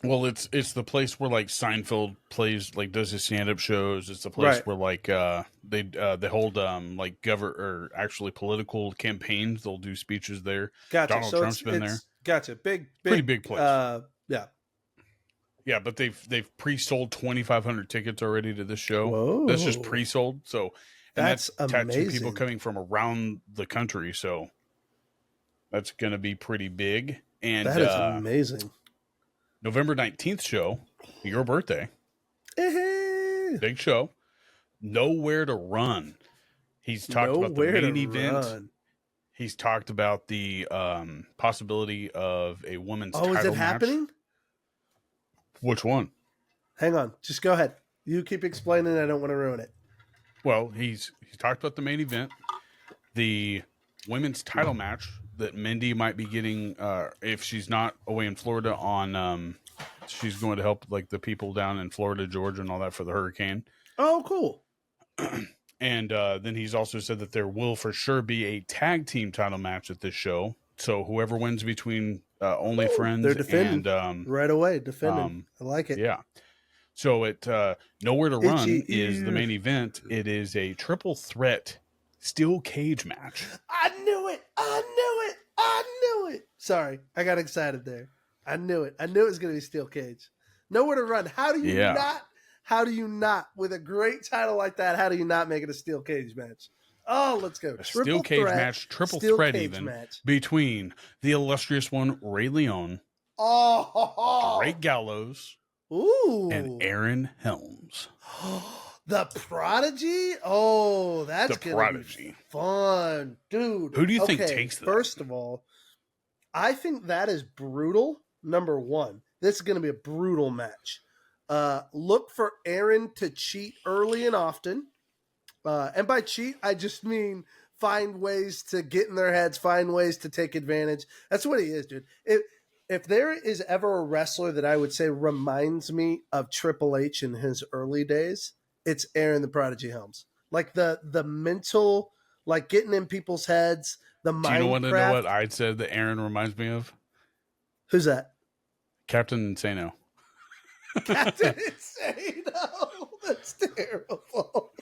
Well, it's the place where like Seinfeld plays, like does his stand-up shows. It's the place where like they hold like or actually political campaigns. They'll do speeches there. Gotcha. Donald Trump's been there. Gotcha. Pretty big place. Yeah. Yeah, but they've pre-sold 2,500 tickets already to this show. Whoa. That's just pre-sold. So that's amazing. Tattoo people coming from around the country. So that's going to be pretty big. And that is amazing. November 19th show, your birthday. Big show. Nowhere to Run. He's talked about the main event. He's talked about the possibility of a women's title match. Oh, is it happening? Which one? Hang on. Just go ahead. You keep explaining. I don't want to ruin it. Well, he's talked about the main event, the women's title match that Mindy might be getting if she's not away in Florida on she's going to help like the people down in Florida, Georgia, and all that for the hurricane. Oh, cool. And then he's also said that there will for sure be a tag team title match at this show. So whoever wins between Only Friends they're defending and right away, defending. I like it. Yeah. So it Nowhere to Run is the main event. It is a triple threat steel cage match. I knew it. Sorry, I got excited there. I knew it. I knew it was going to be steel cage. Nowhere to Run. How do you not? How do you not, with a great title like that, how do you not make it a steel cage match? Oh, let's go. Steel cage match, triple threat even, between the illustrious one, Ray Leone, Great Gallows, ooh, and Aaron Helms. The Prodigy? Oh, that's The going to Prodigy. be fun. Dude. Who do you think okay, takes that? First of all, I think that is brutal, number one. This is going to be a brutal match. Look for Aaron to cheat early and often. And by cheat, I just mean find ways to get in their heads, find ways to take advantage. That's what he is, dude. If there is ever a wrestler that I would say reminds me of Triple H in his early days, it's Aaron the Prodigy Helms. Like the mental, like getting in people's heads, the mind. Do you want to know what craft. I said that Aaron reminds me of? Who's that? Captain Insano. Captain Insano. That's terrible.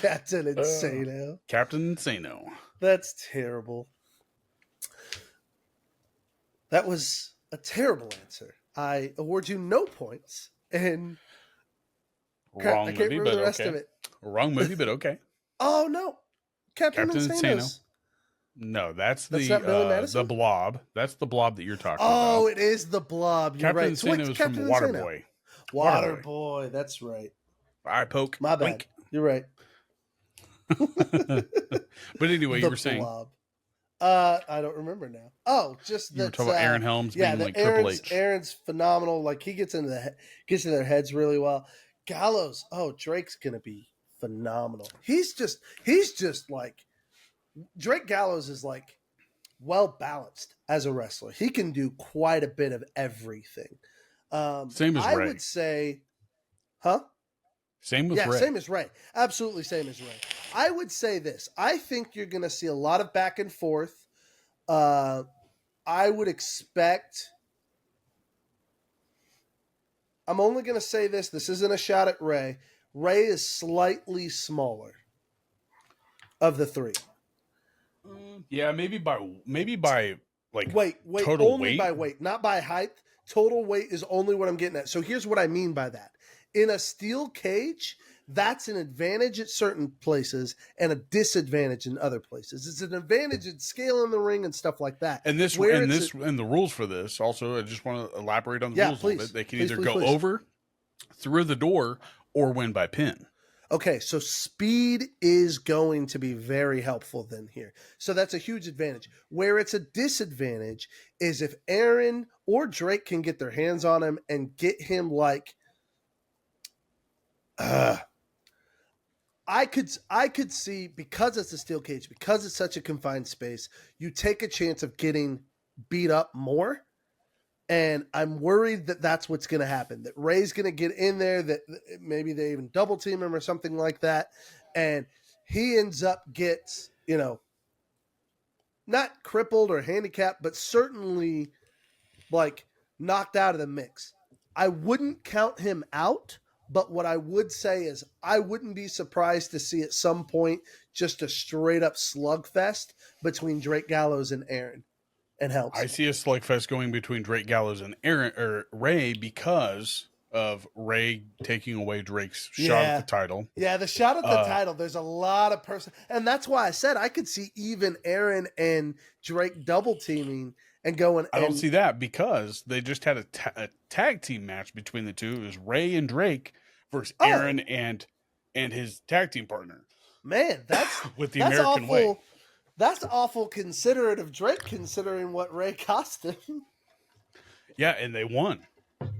Captain Insano. Captain Insano. That's terrible. That was a terrible answer. I award you no points. And Wrong I can't movie, remember but the rest okay. of it. Wrong movie, but okay. Oh no, Captain Insano. Insano's. No, that's not Billy the Madison? Blob. That's the Blob that you're talking Oh, about. it is the Blob. You're Captain right. So Insano is from Captain Waterboy. Waterboy. That's right. Eye poke. My bad. Wink. You're right. But anyway, The you were saying Blob. I don't remember now. Oh, just you were that. talking about Aaron Helms being like Triple H. Aaron's phenomenal. Like he gets gets in their heads really well. Gallows. Oh, Drake's gonna be phenomenal. He's just like Drake Gallows is like well balanced as a wrestler. He can do quite a bit of everything. Same as I Ray. would say, huh? Same with Ray. Same as Ray. Absolutely same as Ray. I would say this. I think you're going to see a lot of back and forth. I would expect. I'm only going to say this. This isn't a shot at Ray. Ray is slightly smaller of the three. Yeah, maybe by like Wait, total only weight? by weight, not by height. Total weight is only what I'm getting at. So here's what I mean by that. In a steel cage, that's an advantage at certain places and a disadvantage in other places. It's an advantage in scale in the ring and stuff like that. And the rules for this also, I just want to elaborate on the rules a little bit. They can either go over, through the door, or win by pin. Okay, so speed is going to be very helpful then here. So that's a huge advantage. Where it's a disadvantage is if Aaron or Drake can get their hands on him and get him like I could see, because it's a steel cage, because it's such a confined space, you take a chance of getting beat up more. And I'm worried that that's what's going to happen, that Ray's going to get in there, that maybe they even double team him or something like that. And he ends up gets, not crippled or handicapped, but certainly like knocked out of the mix. I wouldn't count him out, but what I would say is I wouldn't be surprised to see at some point just a straight up slugfest between Drake Gallows and Aaron. And Helms. I see a slugfest going between Drake Gallows and Ray because of Ray taking away Drake's shot at the title. Yeah, the shot at the title. There's a lot of and that's why I said I could see even Aaron and Drake double teaming and going. I don't see that because they just had a tag team match between the two. It was Ray and Drake versus Aaron and his tag team partner. Man, that's with the that's American awful. way. That's awful considerate of Drake, considering what Ray cost him. Yeah, and they won.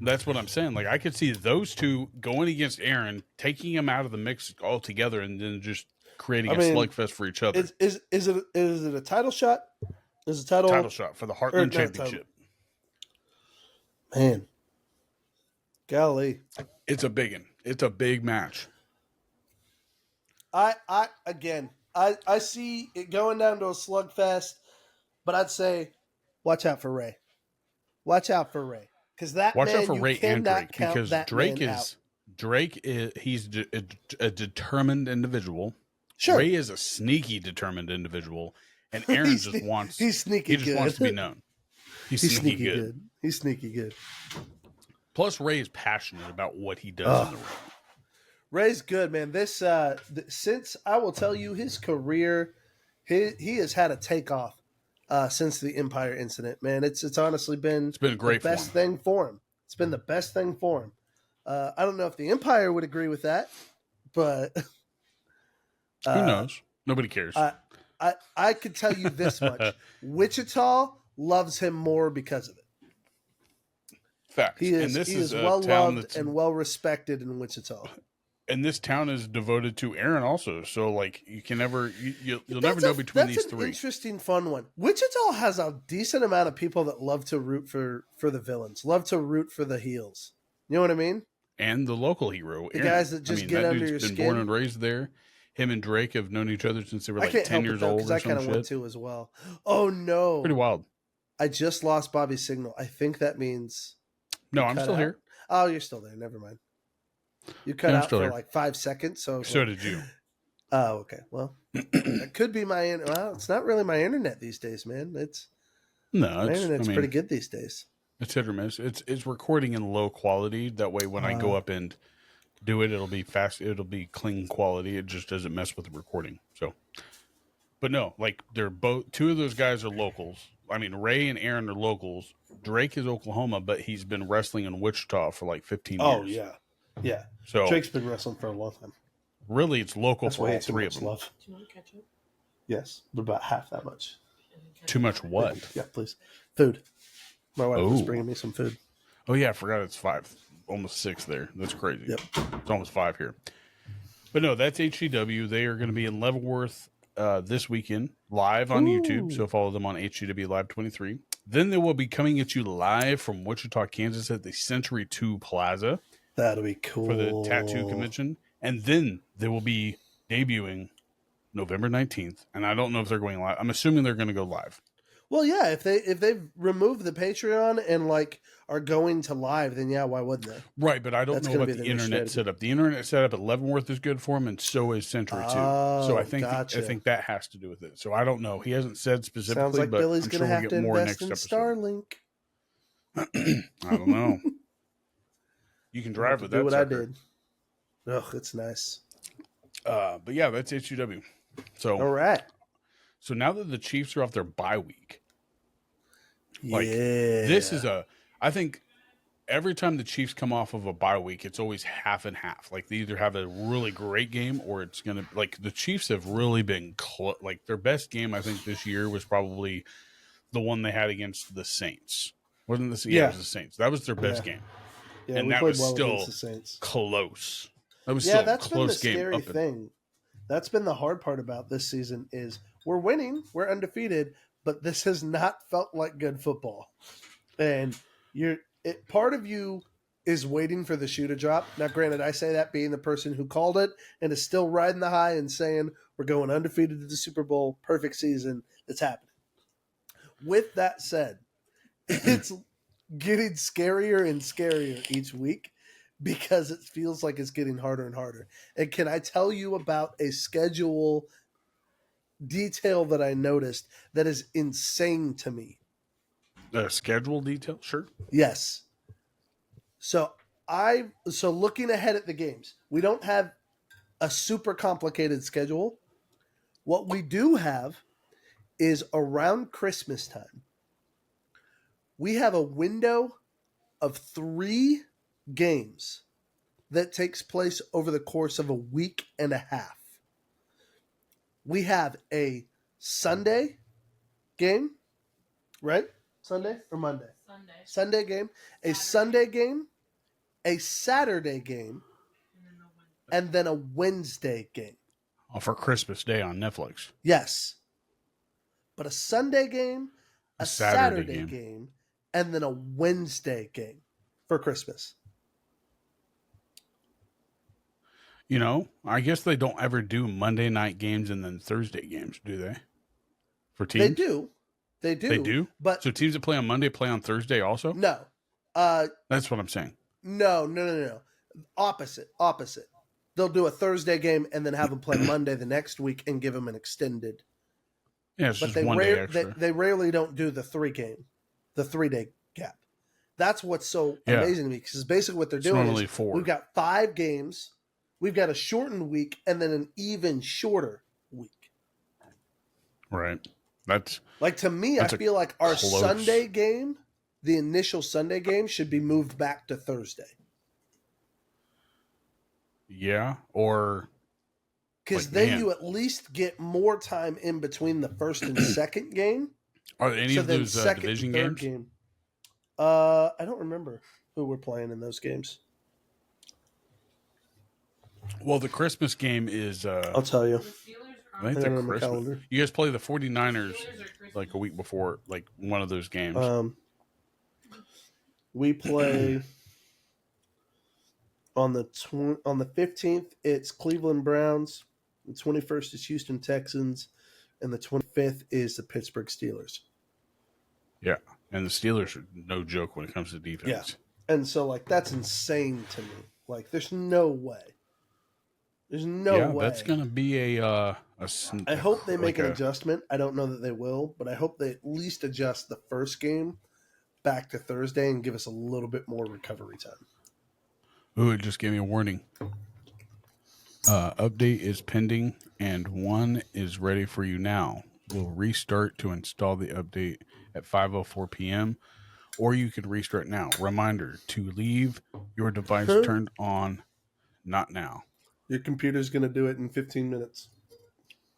That's what I'm saying. Like, I could see those two going against Aaron, taking him out of the mix altogether, and then just creating a slugfest for each other. Is it a title shot? Is it a title shot for the Heartland Championship? Man, golly, it's a big one. It's a big match. I see it going down to a slugfest, but I'd say watch out for Ray. Watch out for Ray. Because watch out for Ray and Drake, because Drake is he's a determined individual. Sure. Ray is a sneaky determined individual, and Aaron just wants wants to be known. He's sneaky good. He's sneaky good. Plus, Ray is passionate about what he does in the ring. Ray's good, man. This since I will tell you his career, he has had a takeoff since the Empire incident. Man, it's honestly been great. The best thing for him. It's been the best thing for him. I don't know if the Empire would agree with that, but Who knows? Nobody cares. I could tell you this much: Wichita loves him more because of it. Facts. He and this is a well town loved and well respected in Wichita. and this town is devoted to Aaron also. So like you can never you'll never know between these That's an three. interesting, fun one. Wichita has a decent amount of people that love to root for the villains, love to root for the heels. You know what I mean? And the local hero, The Aaron. guys that just get that under dude's your been skin. born and raised there. Him and Drake have known each other since they were I like can't 10 help it years though, old because or I some kind of went shit. to as well. Oh no! Pretty wild. I just lost Bobby's signal. I think that means No, you I'm cut still out. here. Oh, you're still there. Never mind. You cut Yeah, I'm out still for here. like 5 seconds. So Did you. Oh, okay. Well, that could be my. Well, it's not really my internet these days, man. No, My it's internet's pretty good these days. It's hit or miss. It's recording in low quality. That way, when I go up and do it, it'll be fast. It'll be clean quality. It just doesn't mess with the recording. So, but no, like they're both. Two of those guys are locals. I mean, Ray and Aaron are locals. Drake is Oklahoma, but he's been wrestling in Wichita for like 15 years. Oh yeah. So Drake's been wrestling for a long time. really, it's local That's for way all too three much of them. love. Do you want ketchup? Yes, but about half that much. Too much what? Yeah, please. Food. My wife was Oh. bringing me some food. Oh yeah, I forgot it's 5, almost 6 there. That's crazy. Yep. It's almost 5 here. But no, that's HGW. They are going to be in Leavenworth this weekend, live on YouTube. So follow them on HGW Live 23. Then they will be coming at you live from Wichita, Kansas at the Century 2 Plaza That'll be cool for the tattoo convention. And then they will be debuting November 19th. And I don't know if they're going live. I'm assuming they're going to go live. Well, yeah, if they've removed the Patreon and like are going to live, then yeah, why wouldn't they? Right, but I don't That's know gonna about be the the new internet strategy. setup. The internet setup at Leavenworth is good for him, and so is Century too. Oh, So I think gotcha. I think that has to do with it. So I don't know. He hasn't said specifically, Sounds like but Billy's I'm gonna sure have we'll to get more invest next in episode. Starlink. I don't know. You can drive with that. Do what sucker. I did. Oh, it's nice. But yeah, that's HUW. So All right. So now that the Chiefs are off their bye week, like Yeah. this is I think every time the Chiefs come off of a bye week, it's always half and half. Like they either have a really great game or it's gonna like the Chiefs have really been like their best game. I think this year was probably the one they had against the Saints. Wasn't this? Yeah, it was the Saints. That was their best game. Yeah, and we that played was well still against the Saints. Close. That was Yeah, still that's a been the close game. scary thing. That's been the hard part about this season is we're winning, we're undefeated, but this has not felt like good football. And part of you is waiting for the shoe to drop. Now, granted, I say that being the person who called it and is still riding the high and saying we're going undefeated to the Super Bowl, perfect season, it's happening. With that said, it's getting scarier and scarier each week because it feels like it's getting harder and harder. And can I tell you about a schedule detail that I noticed that is insane to me? Schedule detail? Sure. Yes. So looking ahead at the games, we don't have a super complicated schedule. What we do have is around Christmas time, we have a window of 3 games that takes place over the course of a week and a half. We have a Sunday game, right? Sunday or Monday? Sunday game, a Sunday game, a Saturday game, and then a Wednesday game. Oh, for Christmas Day on Netflix. Yes. But a Sunday game, a Saturday game, and then a Wednesday game for Christmas. You know, I guess they don't ever do Monday night games and then Thursday games, do they? For teams? They do. They do. But so teams that play on Monday play on Thursday also? No. That's what I'm saying. No. Opposite. They'll do a Thursday game and then have them play Monday the next week and give them an extended. Yeah, it's but just one day extra. They rarely don't do the 3-day gap. That's what's so amazing to me because basically what they're doing normally is 4. We've got 5 games, we've got a shortened week, and then an even shorter week. Right. That's like to me. I feel like our Sunday game, the initial Sunday game, should be moved back to Thursday. Yeah, or Because like, then man, you at least get more time in between the first and second game. are any So of then those second and division third games? game. I don't remember who we're playing in those games. Well, the Christmas game is I'll tell you. The Steelers I think I the got it on my Christmas. calendar. You guys play the 49ers Steelers are Christmas. like a week before, like one of those games. We play on the 15th. It's Cleveland Browns. The 21st is Houston Texans, and the 25th is the Pittsburgh Steelers. Yeah, and the Steelers are no joke when it comes to defense. And so, like, that's insane to me. Like, there's no way. There's no Yeah, way. that's gonna be I hope they make an adjustment. I don't know that they will, but I hope they at least adjust the first game back to Thursday and give us a little bit more recovery time. Ooh, it just gave me a warning. Update is pending, and one is ready for you now. We'll restart to install the update at 5:04 p.m. Or you can restart now. Reminder to leave your device turned on, not now. Your computer's going to do it in 15 minutes.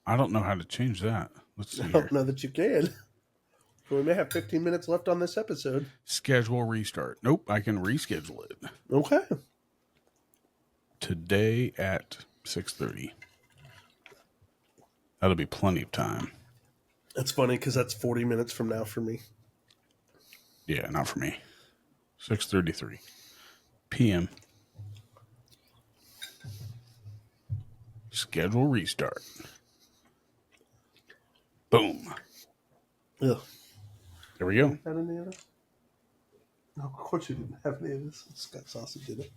I don't know how to change that. Let's see I here. don't know that you can. So we may have 15 minutes left on this episode. Schedule restart. Nope, I can reschedule it. Okay. Today at 6:30. That'll be plenty of time. That's funny because that's 40 minutes from now for me. Yeah, not for me. 6:33 p.m. Schedule restart. Boom. Ugh. There we go. Had any of this? No, of course you didn't have any of this. Scott Sausage did it.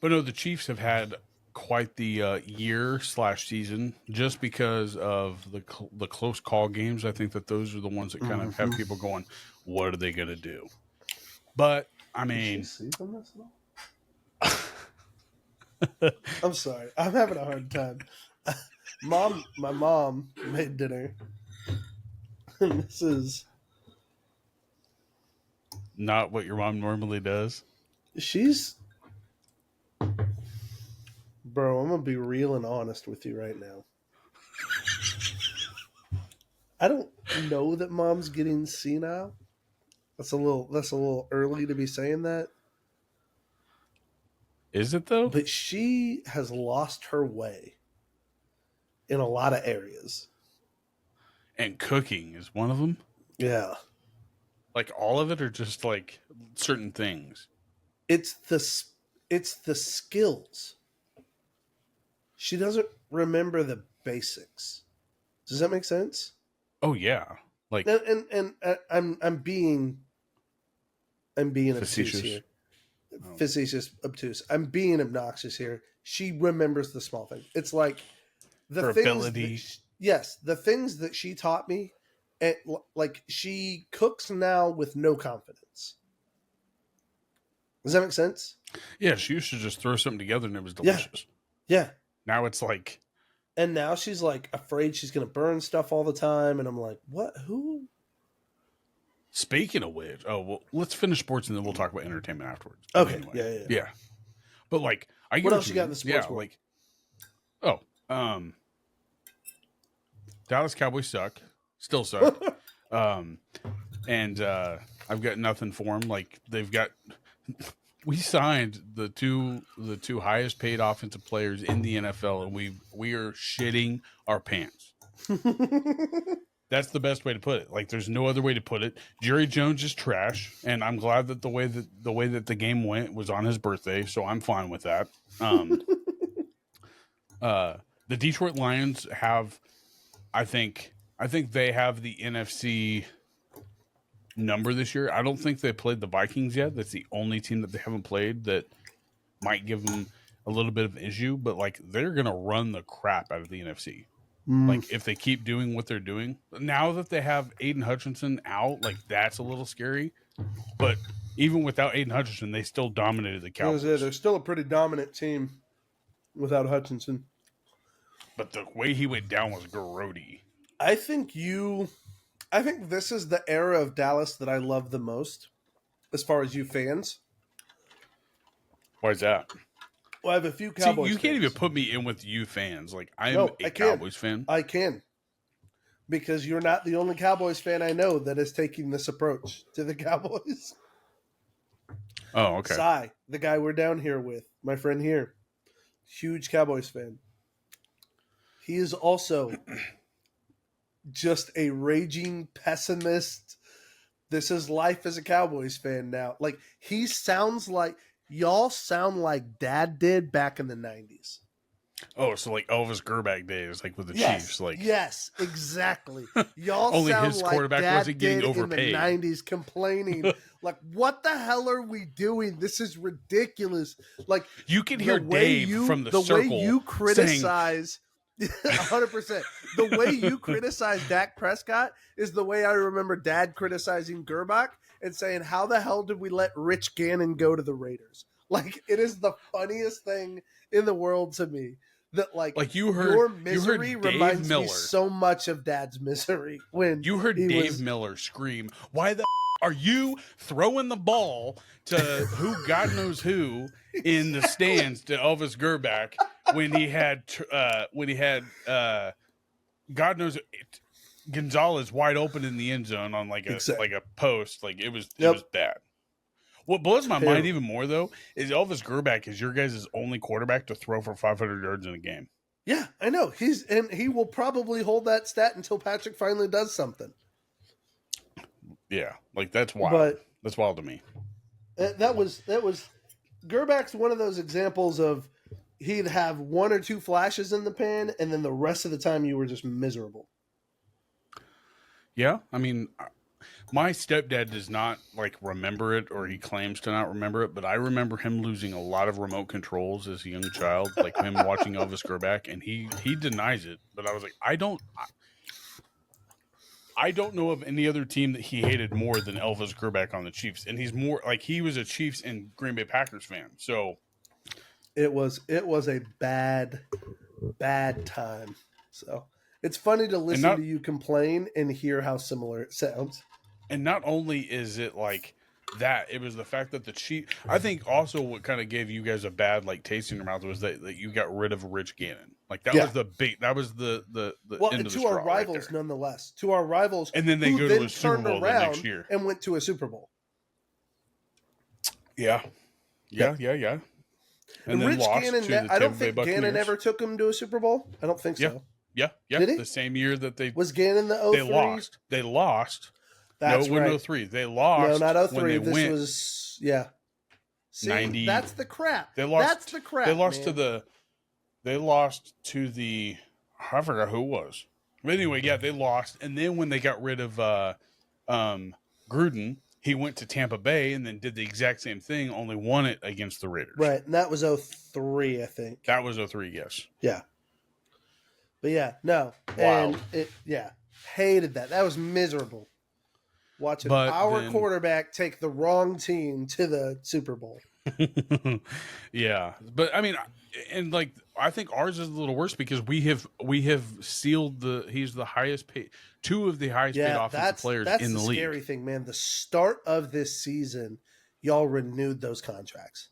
But no, the Chiefs have had quite the year/season just because of the close call games. I think that those are the ones that kind of have people going, what are they going to do? But, I mean... See from this at all? I'm sorry. I'm having a hard time. My mom made dinner. And this is... Not what your mom normally does. She's... Bro, I'm going to be real and honest with you right now. I don't know that mom's getting senile. That's a little early to be saying that. Is it though? But she has lost her way in a lot of areas. And cooking is one of them? Yeah. Like all of it or just like certain things? It's the skills. She doesn't remember the basics. Does that make sense? Oh yeah. Like And I'm being facetious. obtuse here. Facetious, obtuse. I'm being obnoxious here. She remembers the small things. It's like the her things ability. the things that she taught me. And like she cooks now with no confidence. Does that make sense? Yeah, she used to just throw something together and it was delicious. Yeah. Now it's like... And now she's like afraid she's going to burn stuff all the time. And I'm like, what? Who? Speaking of which, well, let's finish sports and then we'll talk about entertainment afterwards. Okay. Anyway, Yeah. But like, I get What else you got in the sports world? Like, Dallas Cowboys suck. Still suck. And I've got nothing for them. Like they've got... We signed the two highest paid offensive players in the NFL, and we are shitting our pants. That's the best way to put it. Like, there's no other way to put it. Jerry Jones is trash, and I'm glad that the way that the game went was on his birthday, so I'm fine with that. The Detroit Lions have, I think they have the NFC number this year. I don't think they played the Vikings yet. That's the only team that they haven't played that might give them a little bit of an issue, but like they're gonna run the crap out of the NFC. Like if they keep doing what they're doing. Now that they have Aiden Hutchinson out, like that's a little scary. But even without Aiden Hutchinson, they still dominated the Cowboys. They're still a pretty dominant team without Hutchinson. But the way he went down was grody. I think this is the era of Dallas that I love the most, as far as you fans. Why is that? Well, I have a few See, Cowboys you can't even fans. put me in with you fans. Like, I'm No, a I can. Cowboys fan. I can. Because you're not the only Cowboys fan I know that is taking this approach to the Cowboys. Oh, okay. Cy, the guy we're down here with, my friend here, huge Cowboys fan. He is also just a raging pessimist. This is life as a Cowboys fan now. Like, he sounds like, y'all sound like Dad did back in the 90s. Oh, so like Elvis Gerback days, like with the Yes, Chiefs. Like, yes, exactly. Y'all Only sound his like quarterback Dad wasn't getting did overpaid. in the 90s complaining, like, what the hell are we doing? This is ridiculous. Like, you can the hear way Dave from the way circle you saying, criticize 100%. The way you criticize Dak Prescott is the way I remember Dad criticizing Gerbach and saying, how the hell did we let Rich Gannon go to the Raiders? Like, it is the funniest thing in the world to me that, like you heard, your misery you heard Dave reminds Miller. me so much of Dad's misery when You heard Dave Miller scream, "Why the are you throwing the ball to who God knows who in the stands to Elvis Gerback when he had God knows Gonzalez wide open in the end zone on like a post, like it was bad." What blows my mind even more though is Elvis Gerback is your guys' only quarterback to throw for 500 yards in a game. Yeah, I know. He will probably hold that stat until Patrick finally does something. Yeah, like that's wild. But that's wild to me. That was Gerbach's one of those examples of he'd have one or two flashes in the pan, and then the rest of the time you were just miserable. Yeah, I mean, my stepdad does not like remember it, or he claims to not remember it, but I remember him losing a lot of remote controls as a young child, like him watching Elvis Gerback, and he denies it. But I was like, I don't know of any other team that he hated more than Elvis Gerback on the Chiefs, and he's more like he was a Chiefs and Green Bay Packers fan. So it was a bad time. So it's funny to listen to you complain and hear how similar it sounds. And not only is it like that, it was the fact that the Chiefs. I think also what kind of gave you guys a bad like taste in your mouth was that you got rid of Rich Gannon. Like that was the big. That was the well, end and of the to our straw rivals, right nonetheless, to our rivals, and then they go to a Super Bowl the next year and went to a Super Bowl. Yeah. And then Rich lost Gannon, to the I don't Tampa Bay think Buccaneers. Gannon ever took him to a Super Bowl. I don't think so. Yeah. Did he? The same year that they was Gannon the 03? They lost. That's no, it wasn't right. 03. They lost. No, not 03. This was See, 90. That's the crap. They lost. That's the crap. They lost man. They lost to the. I forgot who it was. But anyway, yeah, they lost. And then when they got rid of Gruden, he went to Tampa Bay and then did the exact same thing, only won it against the Raiders. Right, and that was 03, I think. That was 03, yes. Yeah. But yeah, no. Wow. And hated that. That was miserable. Watching our quarterback take the wrong team to the Super Bowl. Yeah. But I mean, and like I think ours is a little worse because we have sealed he's the highest paid, two of the highest paid offensive players in the league. That's the scary thing, man. The start of this season, y'all renewed those contracts.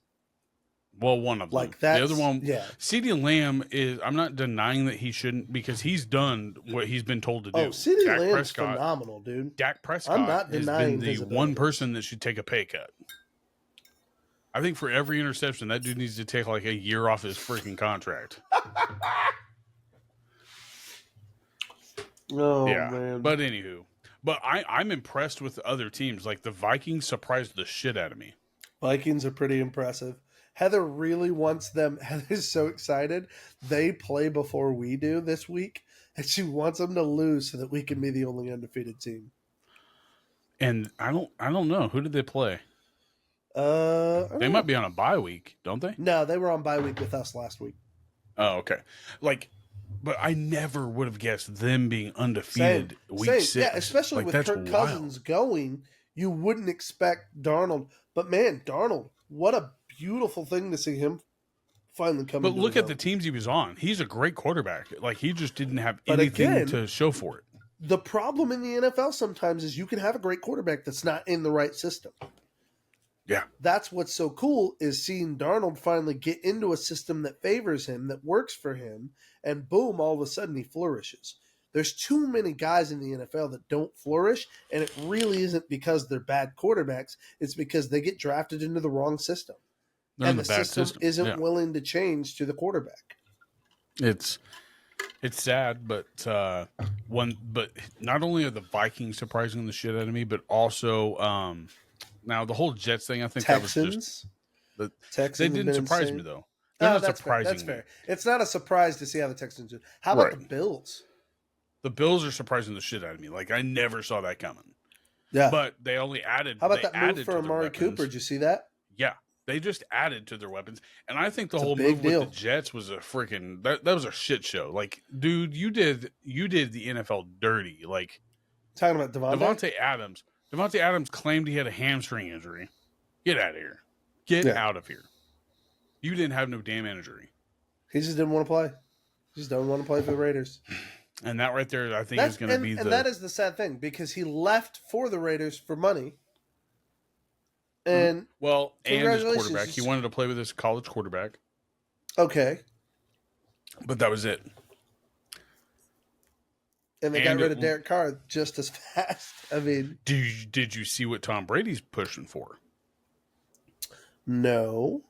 Well, one of them. Like that. The other one, yeah. CeeDee Lamb is. I'm not denying that he shouldn't because he's done what he's been told to do. Oh, CeeDee Lamb's phenomenal, dude. Dak Prescott I'm not denying has been the one person that should take a pay cut. I think for every interception, that dude needs to take like a year off his freaking contract. Oh, man. But anywho, I'm impressed with the other teams. Like the Vikings surprised the shit out of me. Vikings are pretty impressive. Heather really wants them. Heather's so excited. They play before we do this week, and she wants them to lose so that we can be the only undefeated team. And I don't know. Who did they play? They might be on a bye week, don't they? No, they were on bye week with us last week. Oh, okay. But I never would have guessed them being undefeated week 6. Yeah, especially with Kirk Cousins going, you wouldn't expect Darnold. But man, Darnold, what a beautiful thing to see him finally come. But look at the teams he was on. He's a great quarterback. Like he just didn't have anything to show for it. The problem in the NFL sometimes is you can have a great quarterback that's not in the right system. Yeah. That's what's so cool is seeing Darnold finally get into a system that favors him, that works for him, and boom, all of a sudden he flourishes. There's too many guys in the NFL that don't flourish, and it really isn't because they're bad quarterbacks. It's because they get drafted into the wrong system. They're in And the the bad system system. isn't Yeah. willing to change to the quarterback. It's sad, but but not only are the Vikings surprising the shit out of me, but also now the whole Jets thing, I think that was just Texans they have didn't been surprise insane. me though. They're not That's fair. surprising That's me. fair. It's not a surprise to see how the Texans do. How Right. about the Bills? The Bills are surprising the shit out of me. Like I never saw that coming. Yeah. But they only added. How about they that move added for to their Amari weapons. Cooper? Did you see that? Yeah, they just added to their weapons, and I think the It's a whole big move deal. with the Jets was a freaking that was a shit show. Like, dude, you did the NFL dirty. Like Talking about Devontae? Devontae Adams claimed he had a hamstring injury. Get out of here. Get out of here. You didn't have no damn injury. He just didn't want to play. He just don't want to play for the Raiders. And that right there, I think, is going to be and that is the sad thing because he left for the Raiders for money. And and his congratulations. quarterback. He wanted to play with his college quarterback, okay, but that was it. and they got rid of Derek Carr just as fast. I mean, did you see what Tom Brady's pushing for? No.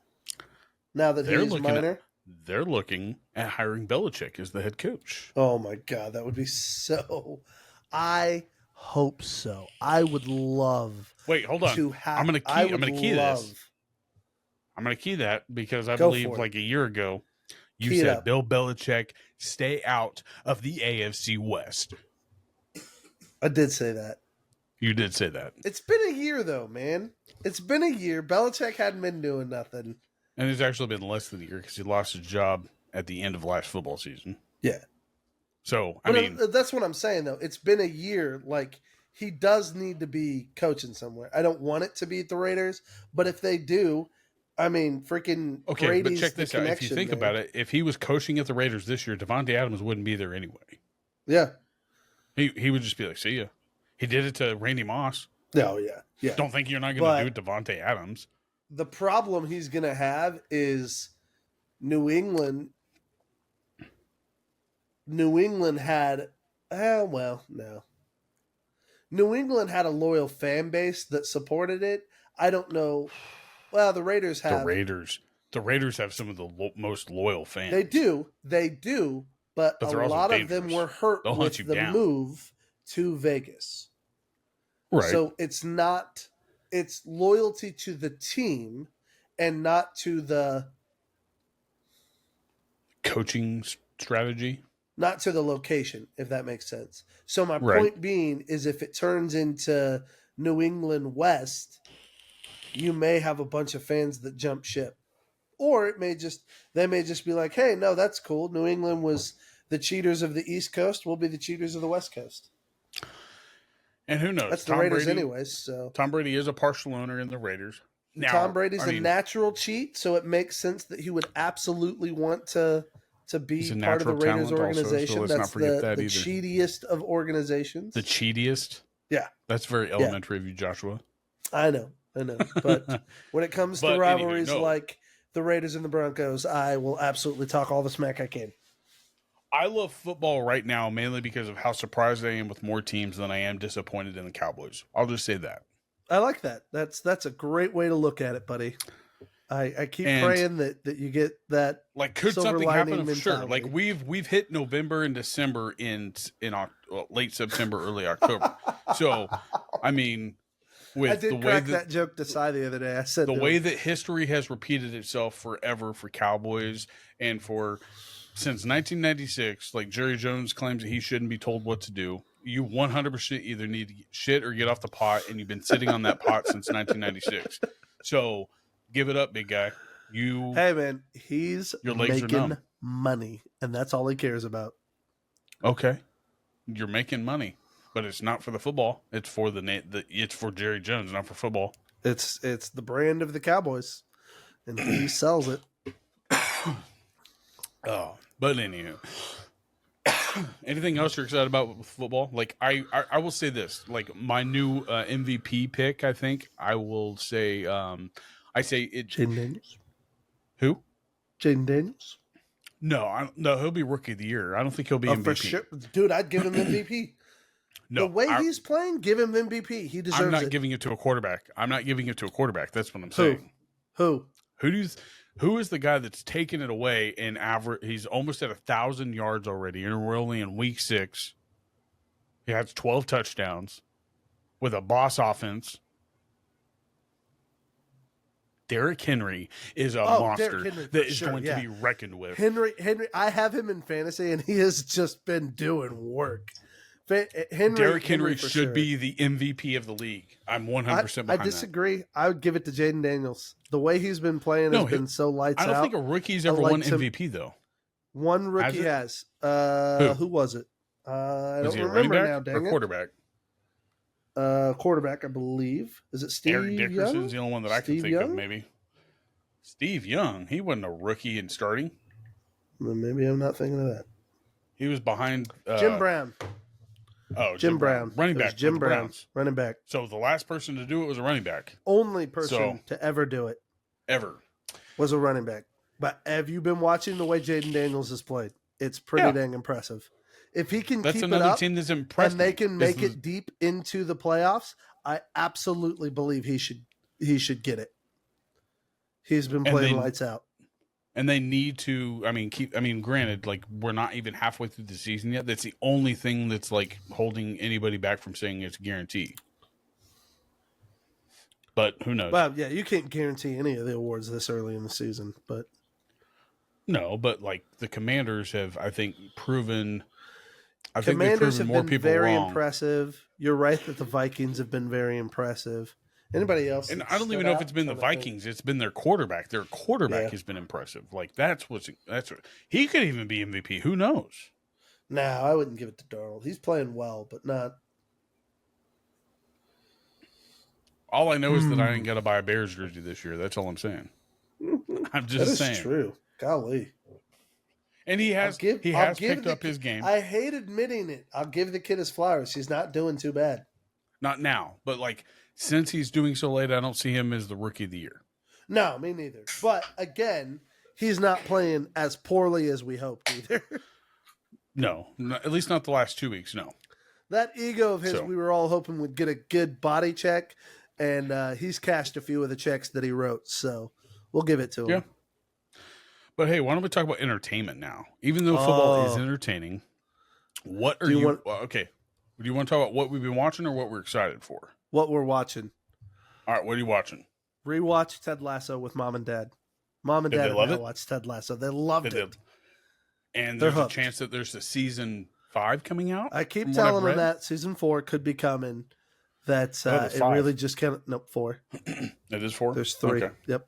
Now that he's minor, they're looking at hiring Belichick as the head coach. Oh my God, that would be so. I hope so. I would love. Wait, hold on. I'm gonna key this. I'm gonna key that because I believe like a year ago you said Bill Belichick stay out of the AFC West. I did say that. You did say that. It's been a year though, man. It's been a year. Belichick hadn't been doing nothing. And it's actually been less than a year because he lost his job at the end of last football season. Yeah. So, that's what I'm saying, though. It's been a year. Like, he does need to be coaching somewhere. I don't want it to be at the Raiders, but if they do, I mean, freaking Brady's but check this out. If you think about it, if he was coaching at the Raiders this year, Devontae Adams wouldn't be there anyway. Yeah. He would just be like, see ya. He did it to Randy Moss. Oh, yeah. Yeah. Don't think you're not going to do it to Devontae Adams. The problem he's going to have is New England had, no. New England had a loyal fan base that supported it. I don't know. Well, the Raiders have. The Raiders have some of the most loyal fans. They do. But a lot of them were hurt with the move to Vegas. Right. So it's loyalty to the team and not to the coaching strategy. Not to the location, if that makes sense. So my point being is if it turns into New England West, you may have a bunch of fans that jump ship. Or they may just be like, hey, no, that's cool. New England was the cheaters of the East Coast. We'll be the cheaters of the West Coast. And who knows? That's the Raiders anyways. So Tom Brady is a partial owner in the Raiders. Now, Tom Brady's a natural cheat, so it makes sense that he would absolutely want to be part of the Raiders organization. Also, so that's the cheatiest of organizations. The cheatiest? Yeah. That's very elementary of you, Joshua. I know. But when it comes to rivalries like the Raiders and the Broncos, I will absolutely talk all the smack I can. I love football right now mainly because of how surprised I am with more teams than I am disappointed in the Cowboys. I'll just say that. I like that. That's a great way to look at it, buddy. I keep praying that you get that. Like, could something happen? Sure. Like we've hit November and December in late September, early October. So, I mean, I did crack that joke to Cy the other day. I said the way that history has repeated itself forever for Cowboys and since 1996, like Jerry Jones claims that he shouldn't be told what to do. You 100% either need to shit or get off the pot, and you've been sitting on that pot since 1996. So give it up, big guy. Hey, man, you're making money, and that's all he cares about. Okay, you're making money, but it's not for the football. It's for it's for Jerry Jones, not for football. It's the brand of the Cowboys, and he sells it. Oh, but anywho, Anything else you're excited about with football? Like I will say this, like my new MVP pick, I think I will say, I say it. Jaden Daniels. Who? Jaden Daniels. No, he'll be rookie of the year. I don't think he'll be Oh, MVP. for sure, dude. I'd give him MVP. No, The way he's playing, give him MVP. He deserves it. I'm not giving it to a quarterback. I'm not giving it to a quarterback. That's what I'm Who? saying. Who? Who is the guy that's taking it away in average? He's almost at 1,000 yards already, and we're only in week 6. He has 12 touchdowns with a boss offense. Derrick Henry is a monster that is going to be reckoned with. Henry, I have him in fantasy, and he has just been doing work. Derrick Henry should be the MVP of the league. I'm 100% behind that. I disagree. I would give it to Jaden Daniels. The way he's been playing has been so lights out. I don't think a rookie's ever won MVP, though. One rookie has. Who was it? I don't remember now, dang it. Quarterback? Quarterback, I believe. Is it Steve Eric Dickerson's Young? the only one that I can think of, maybe. Steve Young. He wasn't a rookie in starting. Well, maybe I'm not thinking of that. He was behind Jim Brown. Oh, Jim Brown. Running back. Jim Brown. Running back. So the last person to do it was a running back. Only person to ever do it. Ever. Was a running back. But have you been watching the way Jaden Daniels has played? It's pretty dang impressive. If he can keep it up team that's impressed and they can make it deep into the playoffs, I absolutely believe he should get it. He's been playing lights out. And they need to, granted, like we're not even halfway through the season yet. That's the only thing that's like holding anybody back from saying it's a guarantee. But who knows? Well, yeah, you can't guarantee any of the awards this early in the season, but no, but like the Commanders have, I think, proven. I think Commanders they've proven have more been people very wrong. Impressive. You're right that the Vikings have been very impressive. Anybody else? And I don't even know if it's been the Vikings. It's been their quarterback. Their quarterback has been impressive. Like that's what he could even be MVP. Who knows? No, I wouldn't give it to Darnold. He's playing well, but not. All I know is that I ain't got to buy a Bears jersey this year. That's all I'm saying. I'm just saying. That's true. Golly. And he has picked up his game. I hate admitting it. I'll give the kid his flowers. He's not doing too bad. Not now, but like since he's doing so late, I don't see him as the rookie of the year. No, me neither. But again, he's not playing as poorly as we hoped either. No, at least not the last 2 weeks. No. That ego of his, we were all hoping would get a good body check, and he's cashed a few of the checks that he wrote. So we'll give it to him. Yeah. But hey, why don't we talk about entertainment now? Even though football is entertaining, what are you? Okay, do you want to talk about what we've been watching or what we're excited for? What we're watching. All right, what are you watching? Rewatch Ted Lasso with mom and dad. Mom and dad have watched Ted Lasso. They loved it. And there's a chance that there's a season 5 coming out. I keep telling them that season 4 could be coming. That's it. Really just can't. Nope, 4. It is 4. There's 3. Okay. Yep.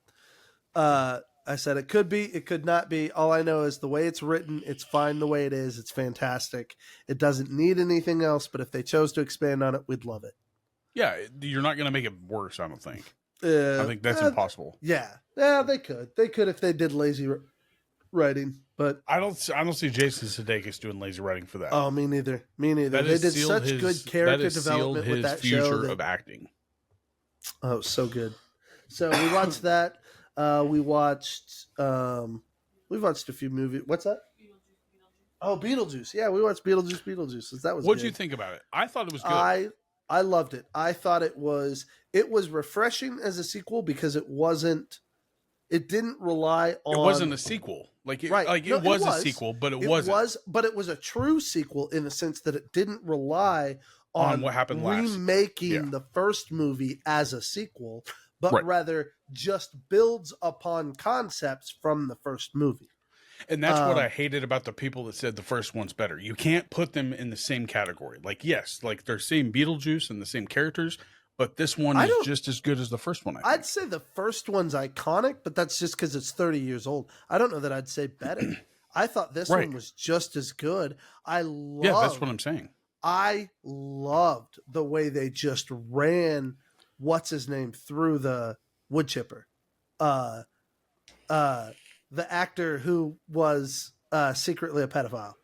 I said it could be, it could not be. All I know is the way it's written, it's fine the way it is. It's fantastic. It doesn't need anything else, but if they chose to expand on it, we'd love it. Yeah, you're not going to make it worse, I don't think. I think that's impossible. Yeah, they could. They could if they did lazy writing, but I don't see Jason Sudeikis doing lazy writing for that. Oh, me neither. Me neither. They did such good character development with that show. Future of acting. Oh, so good. So we watched that. We've watched a few movies. What's that? Oh, Beetlejuice. Yeah, we watched Beetlejuice. That was. What did you think about it? I thought it was good. I loved it. I thought it was refreshing as a sequel because it didn't rely on. It wasn't a sequel. It was a sequel, but it wasn't. But it was a true sequel in the sense that it didn't rely on what happened last. Remaking the first movie as a sequel, but rather just builds upon concepts from the first movie. And that's what I hated about the people that said the first one's better. You can't put them in the same category. Yes, they're same Beetlejuice and the same characters, but this one is just as good as the first one. I'd say the first one's iconic, but that's just because it's 30 years old. I don't know that I'd say better. I thought this one was just as good. Yeah, that's what I'm saying. I loved the way they just ran what's his name through the wood chipper. The actor who was secretly a pedophile.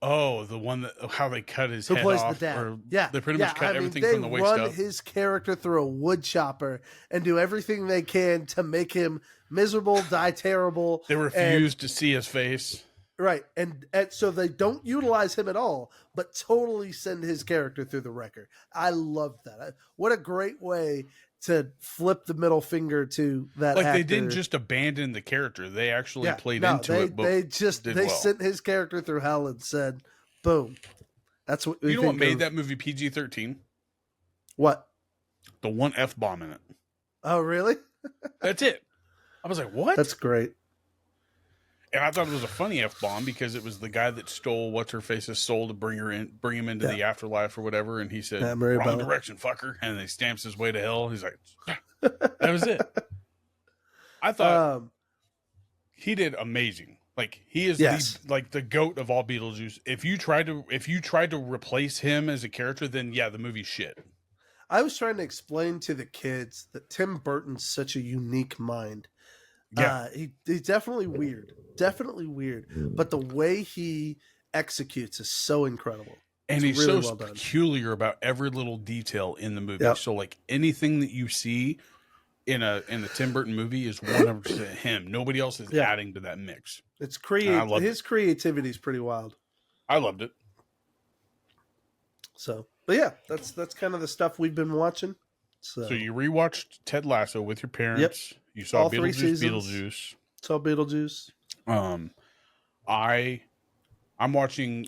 Oh, the one that how they cut his Who head plays off, the dad? or Yeah, they pretty yeah. much cut everything they from the waist run up. his character through a wood chopper and do everything they can to make him miserable, die terrible. They refuse to see his face. Right, and so they don't utilize him at all, but totally send his character through the wrecker. I love that. What a great way to flip the middle finger to that Like actor. they didn't just abandon the character; they actually played no, into they, it. But they sent his character through hell and said, "Boom." That's what we You know what think made of- that movie PG-13? What? The one F-bomb in it. Oh, really? That's it. I was like, what? That's great. And I thought it was a funny F-bomb because it was the guy that stole what's-her-face's soul to bring him into the afterlife or whatever. And he said, wrong direction, fucker. And he stamps his way to hell. He's like, that was it. I thought he did amazing. Like he is the goat of all Beetlejuice. If you tried to replace him as a character, then yeah, the movie's shit. I was trying to explain to the kids that Tim Burton's such a unique mind. Yeah, he's definitely weird, but the way he executes is so incredible. And it's he's really so peculiar about every little detail in the movie. Yep. So like anything that you see in a Tim Burton movie is 100% him. Nobody else is adding to that mix. It's his creativity is pretty wild. I loved it. So, but yeah, that's kind of the stuff we've been watching. So you rewatched Ted Lasso with your parents. Yep. You saw all 3 seasons. Beetlejuice. Saw Beetlejuice. I'm watching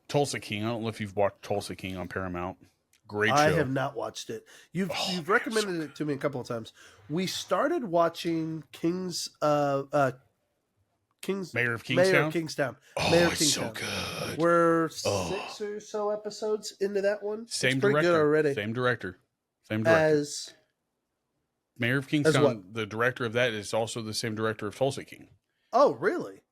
Tulsa King. I don't know if you've watched Tulsa King on Paramount. Great show. I have not watched it. You've recommended it to me a couple of times. We started watching Mayor of Kingstown. Mayor of Kingstown. So good. We're 6 or so episodes into that one. Same director. Good already. Same director. As Mayor of Kingstown, the director of that is also the same director of Tulsa King. Oh, really?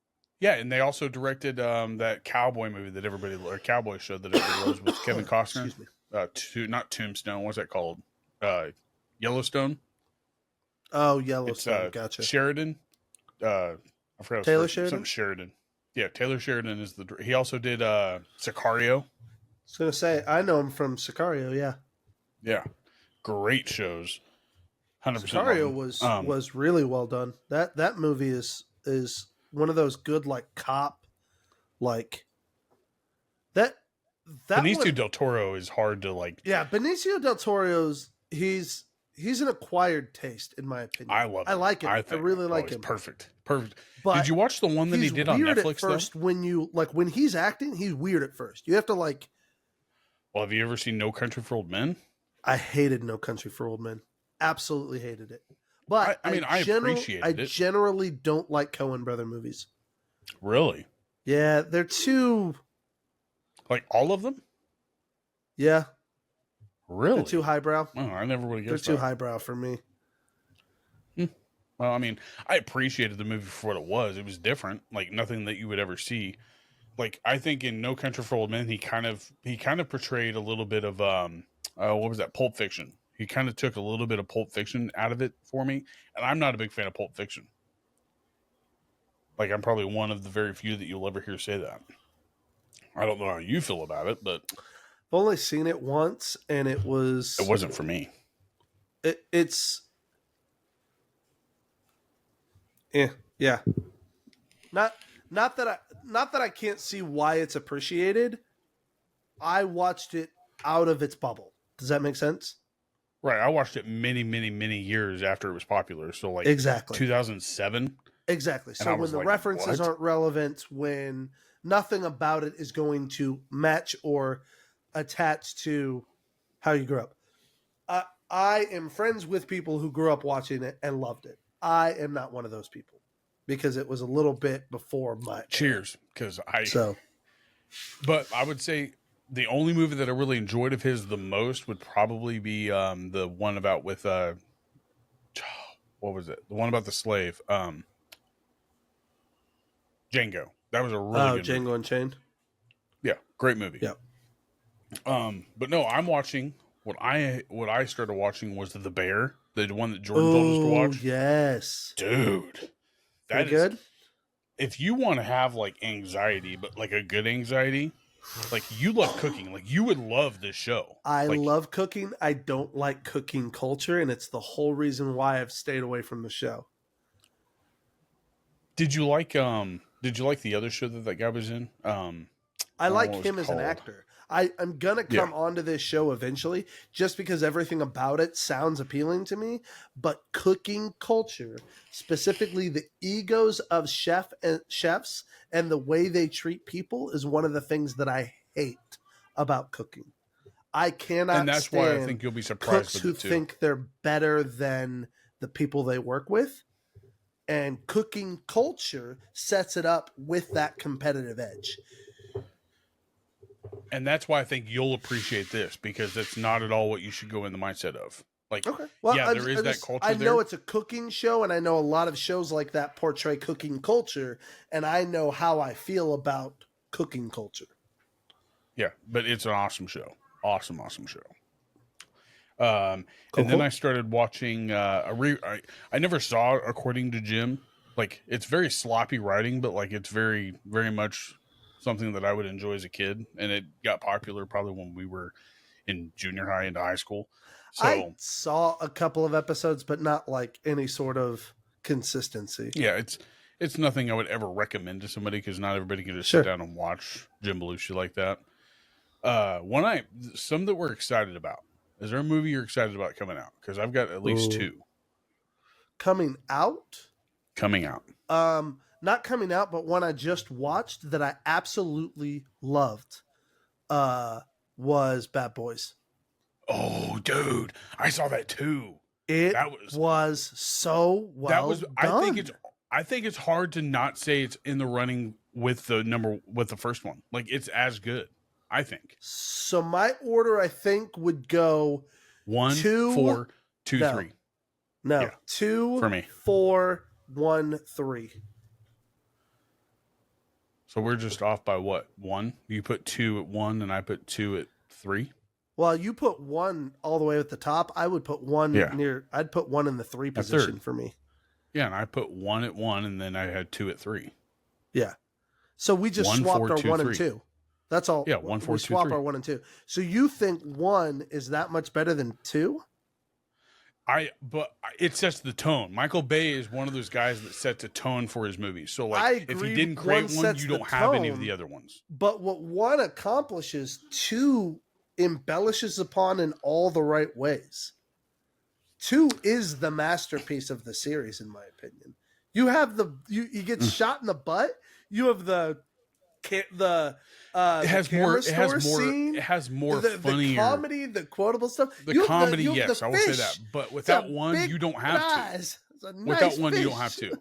Yeah, and they also directed that cowboy movie that cowboy show that everybody loves with Kevin Costner. Excuse me. Not Tombstone. What's that called? Yellowstone. Oh, Yellowstone. Gotcha. Sheridan. I forgot. Taylor Sheridan. Something Sheridan. Yeah, Taylor Sheridan is he also did Sicario. I was gonna say I know him from Sicario. Yeah. Yeah, great shows. 100%. Sicario was really well done. That movie is one of those good cop that Benicio del Toro is hard to Yeah, Benicio del Toro's he's an acquired taste in my opinion. I love it. I like him. I really like him. Perfect. But did you watch the one that he did on Netflix? At first, when you when he's acting, he's weird at first. You have to Well, have you ever seen No Country for Old Men? I hated No Country for Old Men. Absolutely hated it. But I appreciated it. I generally don't like Coen brother movies. Really? Yeah, they're too. Like all of them? Yeah. Really? They're too highbrow. Oh, I never would have guessed. They're too highbrow for me. Well, I mean, I appreciated the movie for what it was. It was different, like nothing that you would ever see. Like I think in No Country for Old Men, he kind of portrayed a little bit of what was that? Pulp Fiction. He kind of took a little bit of Pulp Fiction out of it for me, and I'm not a big fan of Pulp Fiction. Like I'm probably one of the very few that you'll ever hear say that. I don't know how you feel about it, but I've only seen it once, and it wasn't for me. It's yeah. Not that I can't see why it's appreciated. I watched it out of its bubble. Does that make sense? Right. I watched it many, many, many years after it was popular. So exactly 2007. Exactly. So when the references aren't relevant, when nothing about it is going to match or attach to how you grew up. I am friends with people who grew up watching it and loved it. I am not one of those people because it was a little bit before my Cheers. But I would say the only movie that I really enjoyed of his the most would probably be the one about with what was it? The one about the slave. Django. That was a really good Django movie. Unchained. Yeah, great movie. Yeah. But no, I'm watching what I started watching was The Bear, the one that Jordan told us to watch. Yes. Dude. That is good. if you want to have like anxiety, but like a good anxiety, like you love cooking, like you would love this show. I Like, love cooking. I don't like cooking culture, and it's the whole reason why I've stayed away from the show. did you like the other show that guy was in? I what like was him it as an called? actor. I'm gonna Yeah. come onto this show eventually, just because everything about it sounds appealing to me. But cooking culture, specifically the egos of chefs and the way they treat people, is one of the things that I hate about cooking. I And cannot that's why I stand think you'll be surprised cooks with who it too. think they're better than the people they work with. And cooking culture sets it up with that competitive edge. And that's why I think you'll appreciate this, because that's not at all what you should go in the mindset of. Like, Okay. Well, yeah, there is that culture I know there. it's a cooking show, and I know a lot of shows like that portray cooking culture, and I know how I feel about cooking culture. Yeah, but it's an awesome show. Awesome show. Cool, And then cool. I started watching. I never saw According to Jim. Like, it's very sloppy writing, but like it's very very much something that I would enjoy as a kid, and it got popular probably when we were in junior high into high school. I So saw a couple of episodes, but not like any sort of consistency. yeah, it's nothing I would ever recommend to somebody, because not everybody can just Sure. sit down and watch Jim Belushi like that. Some that we're excited about. Is there a movie you're excited about coming out? Because I've got at least Ooh. 2 Coming out? coming out. Not coming out, but one I just watched that I absolutely loved was Bad Boys. Oh, dude, I saw that too. It That was so well done. I think it's hard to not say it's in the running with the first one. Like, it's as good, I think. So my order, I think, would go 1, 2, 4, 2, no. 3. no Yeah, 2 for me. 4 1 3. So we're just off by what? 1? You put 2 at 1, and I put 2 at 3. Well, you put 1 all the way at the top. I would put 1 Yeah. near. I'd put 1 in the 3 At position third. for me. Yeah, and I put 1 at 1, and then I had 2 at 3. Yeah. So we just 1, swapped 4, our 2, 1 3. and 2. That's all. Yeah, 1, 4, we 2, swap 3. our 1 and 2. So you think 1 is that much better than 2? But it sets the tone. Michael Bay is one of those guys that sets a tone for his movies. So, I like, if agree, he didn't create 1 one, sets you the don't have any of tone. the other ones. But what 1 accomplishes, 2 embellishes upon in all the right ways. 2 is the masterpiece of the series, in my opinion. You have you get shot in the butt. You have the It has camera more. store scene. It has more the funnier. comedy, the quotable stuff. The You have comedy, you have yes, the I will say fish. that. But It's without a 1, big you don't have to. prize. It's a nice Without 1, you don't fish. have to.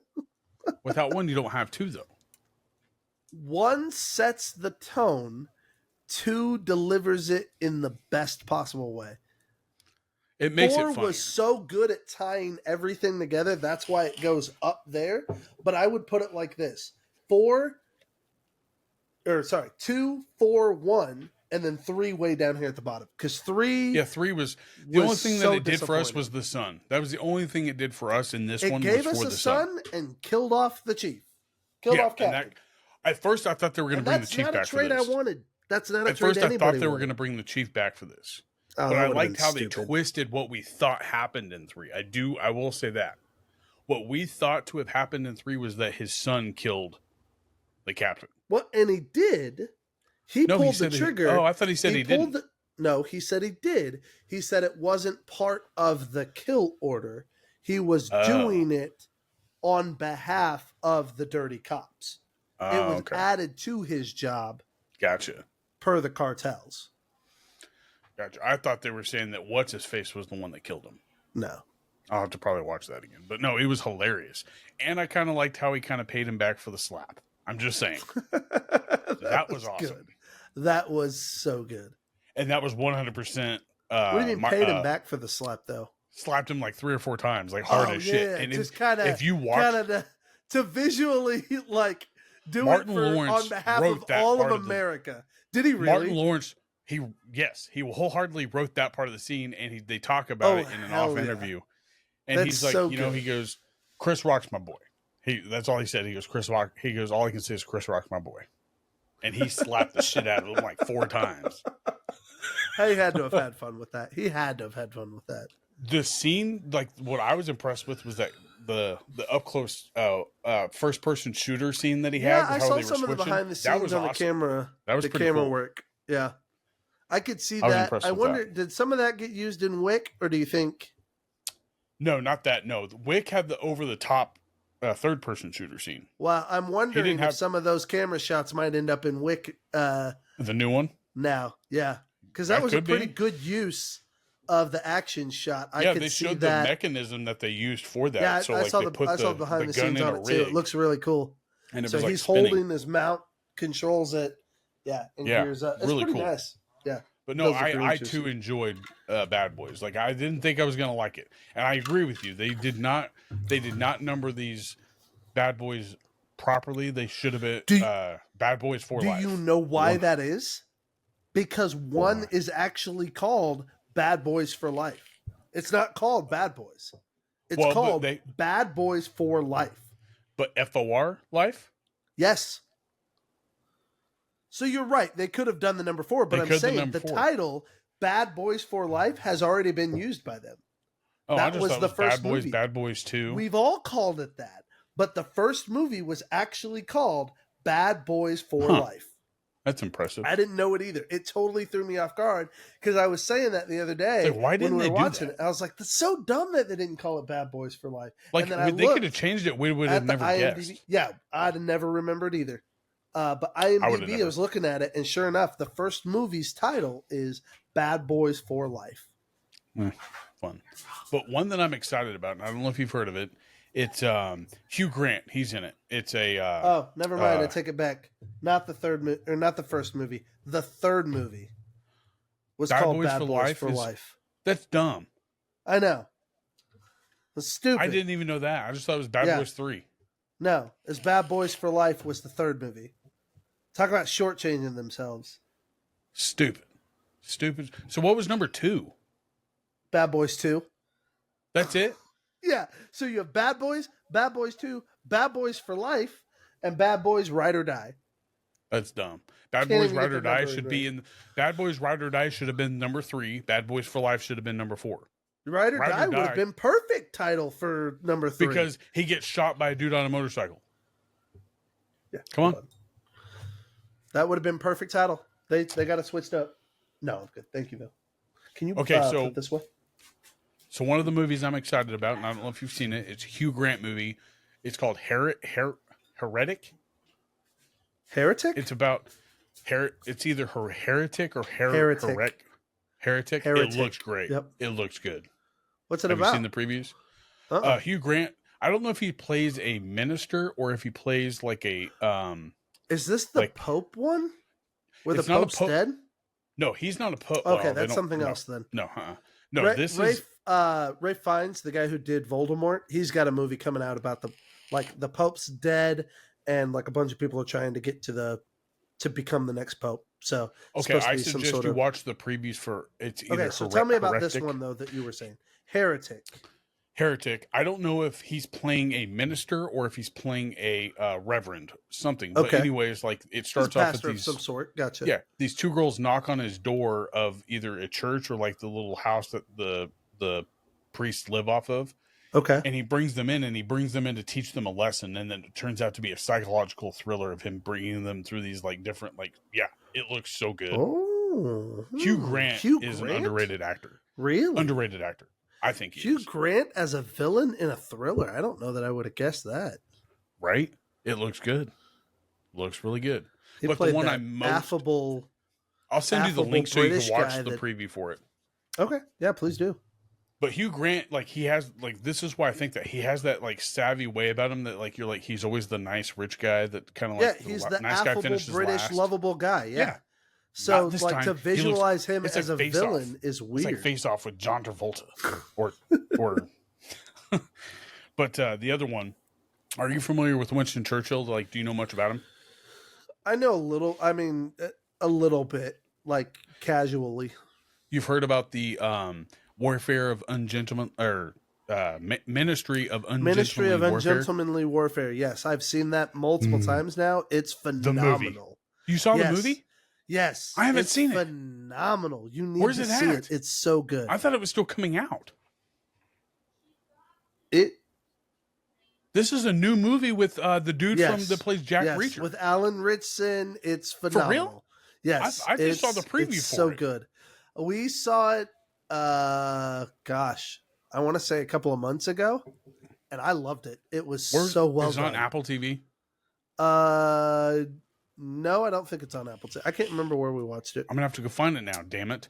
Without 1, you don't have to, though. 1 sets the tone. 2 delivers it in the best possible way. It makes 4 it funny. was so good at tying everything together. That's why it goes up there. But I would put it like this: 2, 4, 1, and then 3 way down here at the bottom. Because 3, Yeah, 3 was the only thing so that it did for us disappointing. was the sun. That was the only thing it did for us in this It one. gave was us for a the sun. son and killed off the chief. Killed off and Captain. at first I thought they were going And to bring the that's chief not a back for trade I this. wanted. That's not a At trade first I anybody thought they were wanted. going to bring the chief back for this. Oh, But that I would've liked been how they stupid. twisted what we thought happened in 3. I will say that. What we thought to have happened in 3 was that his son killed the captain. What? And he did. He No, he pulled the said trigger. I thought he said he didn't. No, he said he did. He said it wasn't part of the kill order. He was doing it on behalf of the dirty cops. It was Okay. added to his job Gotcha. per the cartels. Gotcha. I thought they were saying that what's-his-face was the one that killed him. No. I'll have to probably watch that again. But no, it was hilarious. And I kind of liked how he kind of paid him back for the slap. I'm just saying. That was awesome. Good. That was so good. And that was 100%. What do you mean paid him back for the slap, though? Slapped him like 3 or 4 times, like hard as shit. And just kind of, if you watch, to visually like do Martin it for, Lawrence on behalf wrote of that all of part of America. Did he really? Martin Lawrence, he wholeheartedly wrote that part of the scene, and they talk about it in an off interview. And That's he's like, so you know, good. he goes, Chris Rock's my boy. That's all he said. He goes, Chris Rock. He goes, all I can say is Chris Rock's my boy. And he slapped the shit out of him like 4 times. He had to have had fun with that. He had to have had fun with that. The scene, like what I was impressed with was that the up close first person shooter scene that he had. Yeah, I how saw they some were of the switching. behind the That scenes was on the awesome. camera. That was the pretty camera cool. work. Yeah, I could see I was that. impressed I with wonder, that. did some of that get used in Wick, or do you think? No, not that. No, Wick had the over the top third person shooter scene. Well, I'm wondering if some of those camera shots might end up in Wick. The new one Now, yeah, because that was a could pretty be. good use of the action shot. I could they see showed that. the mechanism that they used for that. Yeah, So I like saw they put I saw the behind the gun scenes in on a it too. It rig, looks really cool. and it So was like he's spinning. holding his mount, controls it. Yeah, and gears up. It's really pretty cool. nice. Yeah. But no, I too enjoyed Bad Boys. Like I didn't think I was gonna like it, and I agree with you. They did not number these Bad Boys properly. They should have been Bad Boys for Life. Do you know why that is? Because one is actually called Bad Boys for Life. It's not called Bad Boys. It's called Bad Boys for Life. But FOR Life? Yes. So you're right. They could have done the number 4, but I'm saying the title Bad Boys for Life has already been used by them. Oh, that was the first Bad Boys, movie. Bad Boys 2. We've all called it that, but the first movie was actually called Bad Boys for Life. That's impressive. I didn't know it either. It totally threw me off guard because I was saying that the other day why didn't when we were they do watching that? it. I was like, "That's so dumb that they didn't call it Bad Boys for Life." Like they could have changed it. We would have never guessed. Yeah, I'd have never remembered either. But IMDb, I was looking at it, and sure enough, the first movie's title is Bad Boys for Life. Fun. But one that I'm excited about, and I don't know if you've heard of it, it's Hugh Grant. He's in it. It's a never mind. I take it back. Not the not the first movie. The third movie was called Bad Boys for Life. That's dumb. I know. It's stupid. I didn't even know that. I just thought it was Bad Boys 3. No, it's Bad Boys for Life was the third movie. Talk about shortchanging themselves. Stupid. So what was number 2? Bad Boys 2. That's it? Yeah. So you have Bad Boys 2, Bad Boys for Life, and Bad Boys Ride or Die. That's dumb. Bad Boys Ride or Die should be in. Bad Boys Ride or Die should have been number 3. Bad Boys for Life should have been number 4. Ride or Die would have been perfect title for number 3 because he gets shot by a dude on a motorcycle. Yeah, come on. That would have been perfect title. They got it switched up. No, I'm good. Thank you, Bill. Can you put it this way? So one of the movies I'm excited about, and I don't know if you've seen it, it's a Hugh Grant movie. It's called Heretic. Heretic? It's about it's either Heretic or Heretic. Heretic. It looks great. Yep. It looks good. What's it about? Have you seen the previews? Hugh Grant. I don't know if he plays a minister or if he plays like a. Is this the Pope one? Where the Pope's dead? No, he's not a Pope. Okay, that's something else then. No, no. This is Ralph Fiennes, the guy who did Voldemort. He's got a movie coming out about the Pope's dead, and like a bunch of people are trying to get to become the next Pope. So okay, I suggest you watch the previews for it's either. Okay, so tell me about this one though that you were saying, Heretic. I don't know if he's playing a minister or if he's playing a reverend, something. Okay. But anyways, like it starts off with these of some sort. Gotcha. Yeah, these 2 girls knock on his door of either a church or like the little house that the priests live off of. Okay. And he brings them in to teach them a lesson, and then it turns out to be a psychological thriller of him bringing them through these like different it looks so good. Oh, Hugh Grant is an underrated actor. Really? Underrated actor. I think Hugh Grant as a villain in a thriller. I don't know that I would have guessed that. Right? It looks good. Looks really good. He but the one I'm most affable. I'll send you the link so you can watch the preview for it. Okay. Yeah, please do. But Hugh Grant, like he has, like this is why I think that he has that like savvy way about him that like you're like he's always the nice rich guy that kind of like he's the nice affable guy finishes British last. Lovable guy. Yeah. So like to visualize him as a villain is weird. It's like Face Off with John Travolta, or. But the other one, are you familiar with Winston Churchill? Like, do you know much about him? I know a little. I mean, a little bit, like casually. You've heard about the warfare of ungentleman or Ministry of Ministry of Warfare. Ungentlemanly Warfare. Yes, I've seen that multiple times now. It's phenomenal. You saw the movie? Yes. I haven't seen it. Phenomenal. You need Where's to it see at? it. It's so good. I thought it was still coming out. This is a new movie with the dude from that plays Jack Reacher. With Alan Ritchson. It's phenomenal. For real? Yes. I just saw the preview for it. So good. We saw it, gosh, I want to say a couple of months ago, and I loved it. It was so well done. Is it on Apple TV? No, I don't think it's on Apple TV. I can't remember where we watched it. I'm gonna have to go find it now. Damn it!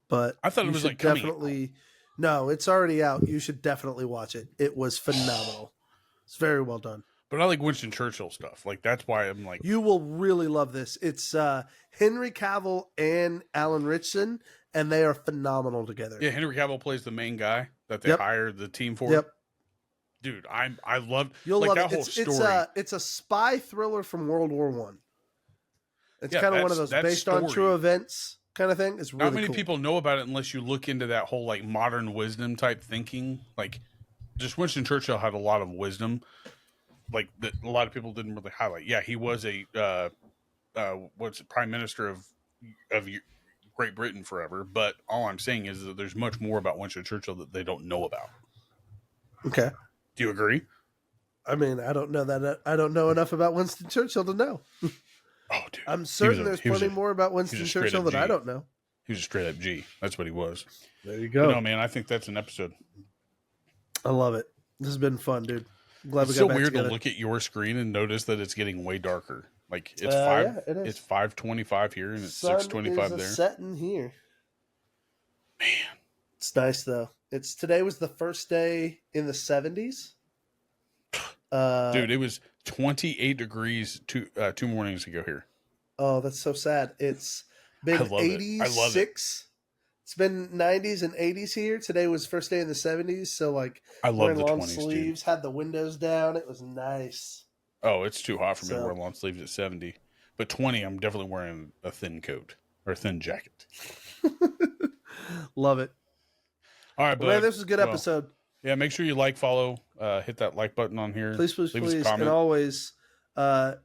But I thought it was like definitely. No, it's already out. You should definitely watch it. It was phenomenal. It's very well done. But I like Winston Churchill stuff. Like that's why I'm like. You will really love this. It's Henry Cavill and Alan Ritchson, and they are phenomenal together. Yeah, Henry Cavill plays the main guy that they hired the team for. Yep. Dude, I love You'll love that it. whole story. It's a spy thriller from World War One. It's Yeah, kind of one of those based on true events kind of thing. It's really Not many cool. people know about it unless you look into that whole like modern wisdom type thinking. Like, just Winston Churchill had a lot of wisdom, like that a lot of people didn't really highlight. Yeah, he was a prime minister of Great Britain forever. But all I'm saying is that there's much more about Winston Churchill that they don't know about. Okay. Do you agree? I mean, I don't know that. I don't know enough about Winston Churchill to know. Oh, dude. I'm certain there's plenty more about Winston Churchill that I don't know. He was a straight up G. That's what he was. There you go. But no, man, I think that's an episode. I love it. This has been fun, dude. I'm glad it's we got so back weird together. to look at your screen and notice that it's getting way darker. Like it's it is. It's 5:25 here and it's Sun 6:25 is there. setting here. Man, it's nice though. Today was the first day in the 70s. Dude, it was 28 degrees two mornings ago here. Oh, that's so sad. It's been 86. I love it. It's been 90s and 80s here. Today was first day in the 70s, so like I love wearing the long 20s, sleeves, dude. had the windows down. It was nice. Oh, it's too hot for me to wear long sleeves at 70. But 20, I'm definitely wearing a thin coat or a thin jacket. Love it. All right, well, man, this was a good episode. Yeah, make sure you like, follow, hit that like button on here. Please, please, Leave us a please. comment. And always,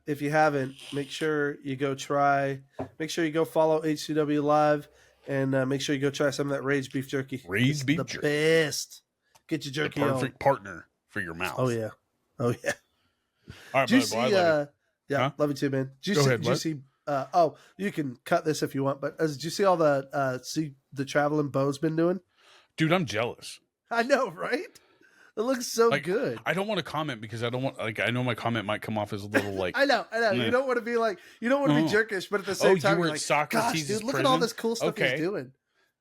if you haven't, make sure you go follow HCW Live, and make sure you go try some of that Rage Beef Jerky. Rage Beef Jerky. Jerky. Best. Get your jerky the perfect partner for your mouth. Oh, yeah. Oh, yeah. All right, Did you see, see, yeah, love you too, man. Did you see, you can cut this if you want, but did you see all the traveling Bo's been doing? Dude, I'm jealous. I know, right? It looks so good. I don't want to comment because I don't want, I know my comment might come off as a little like. I know. You don't want to be like, you don't want to be jerkish, but at the same time, you were you're at like, gosh, Socrates' dude, look prison? at all this cool stuff he's doing.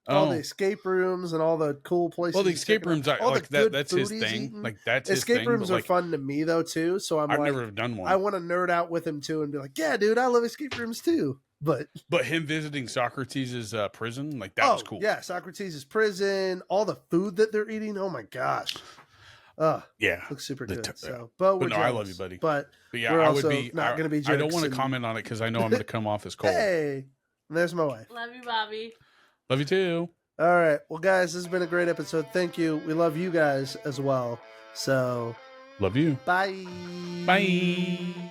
All the escape rooms and all the cool places. Well, the escape rooms, that's his thing. Eating. Like that's his thing. Escape rooms are fun to me though too. So I've never done one. I want to nerd out with him too and be like, yeah, dude, I love escape rooms too. But him visiting Socrates' prison, like that was cool. Yeah, Socrates' prison, all the food that they're eating. Oh my gosh. Yeah, looks super good. So, but no, I love you, buddy. But yeah, we're I also would be not going to be jerks. I don't want to comment on it because I know I'm going to come off as cold. Hey, there's my wife. Love you, Bobby. Love you too. All right. Well, guys, this has been a great episode. Thank you. We love you guys as well. So, love you. bye. Bye.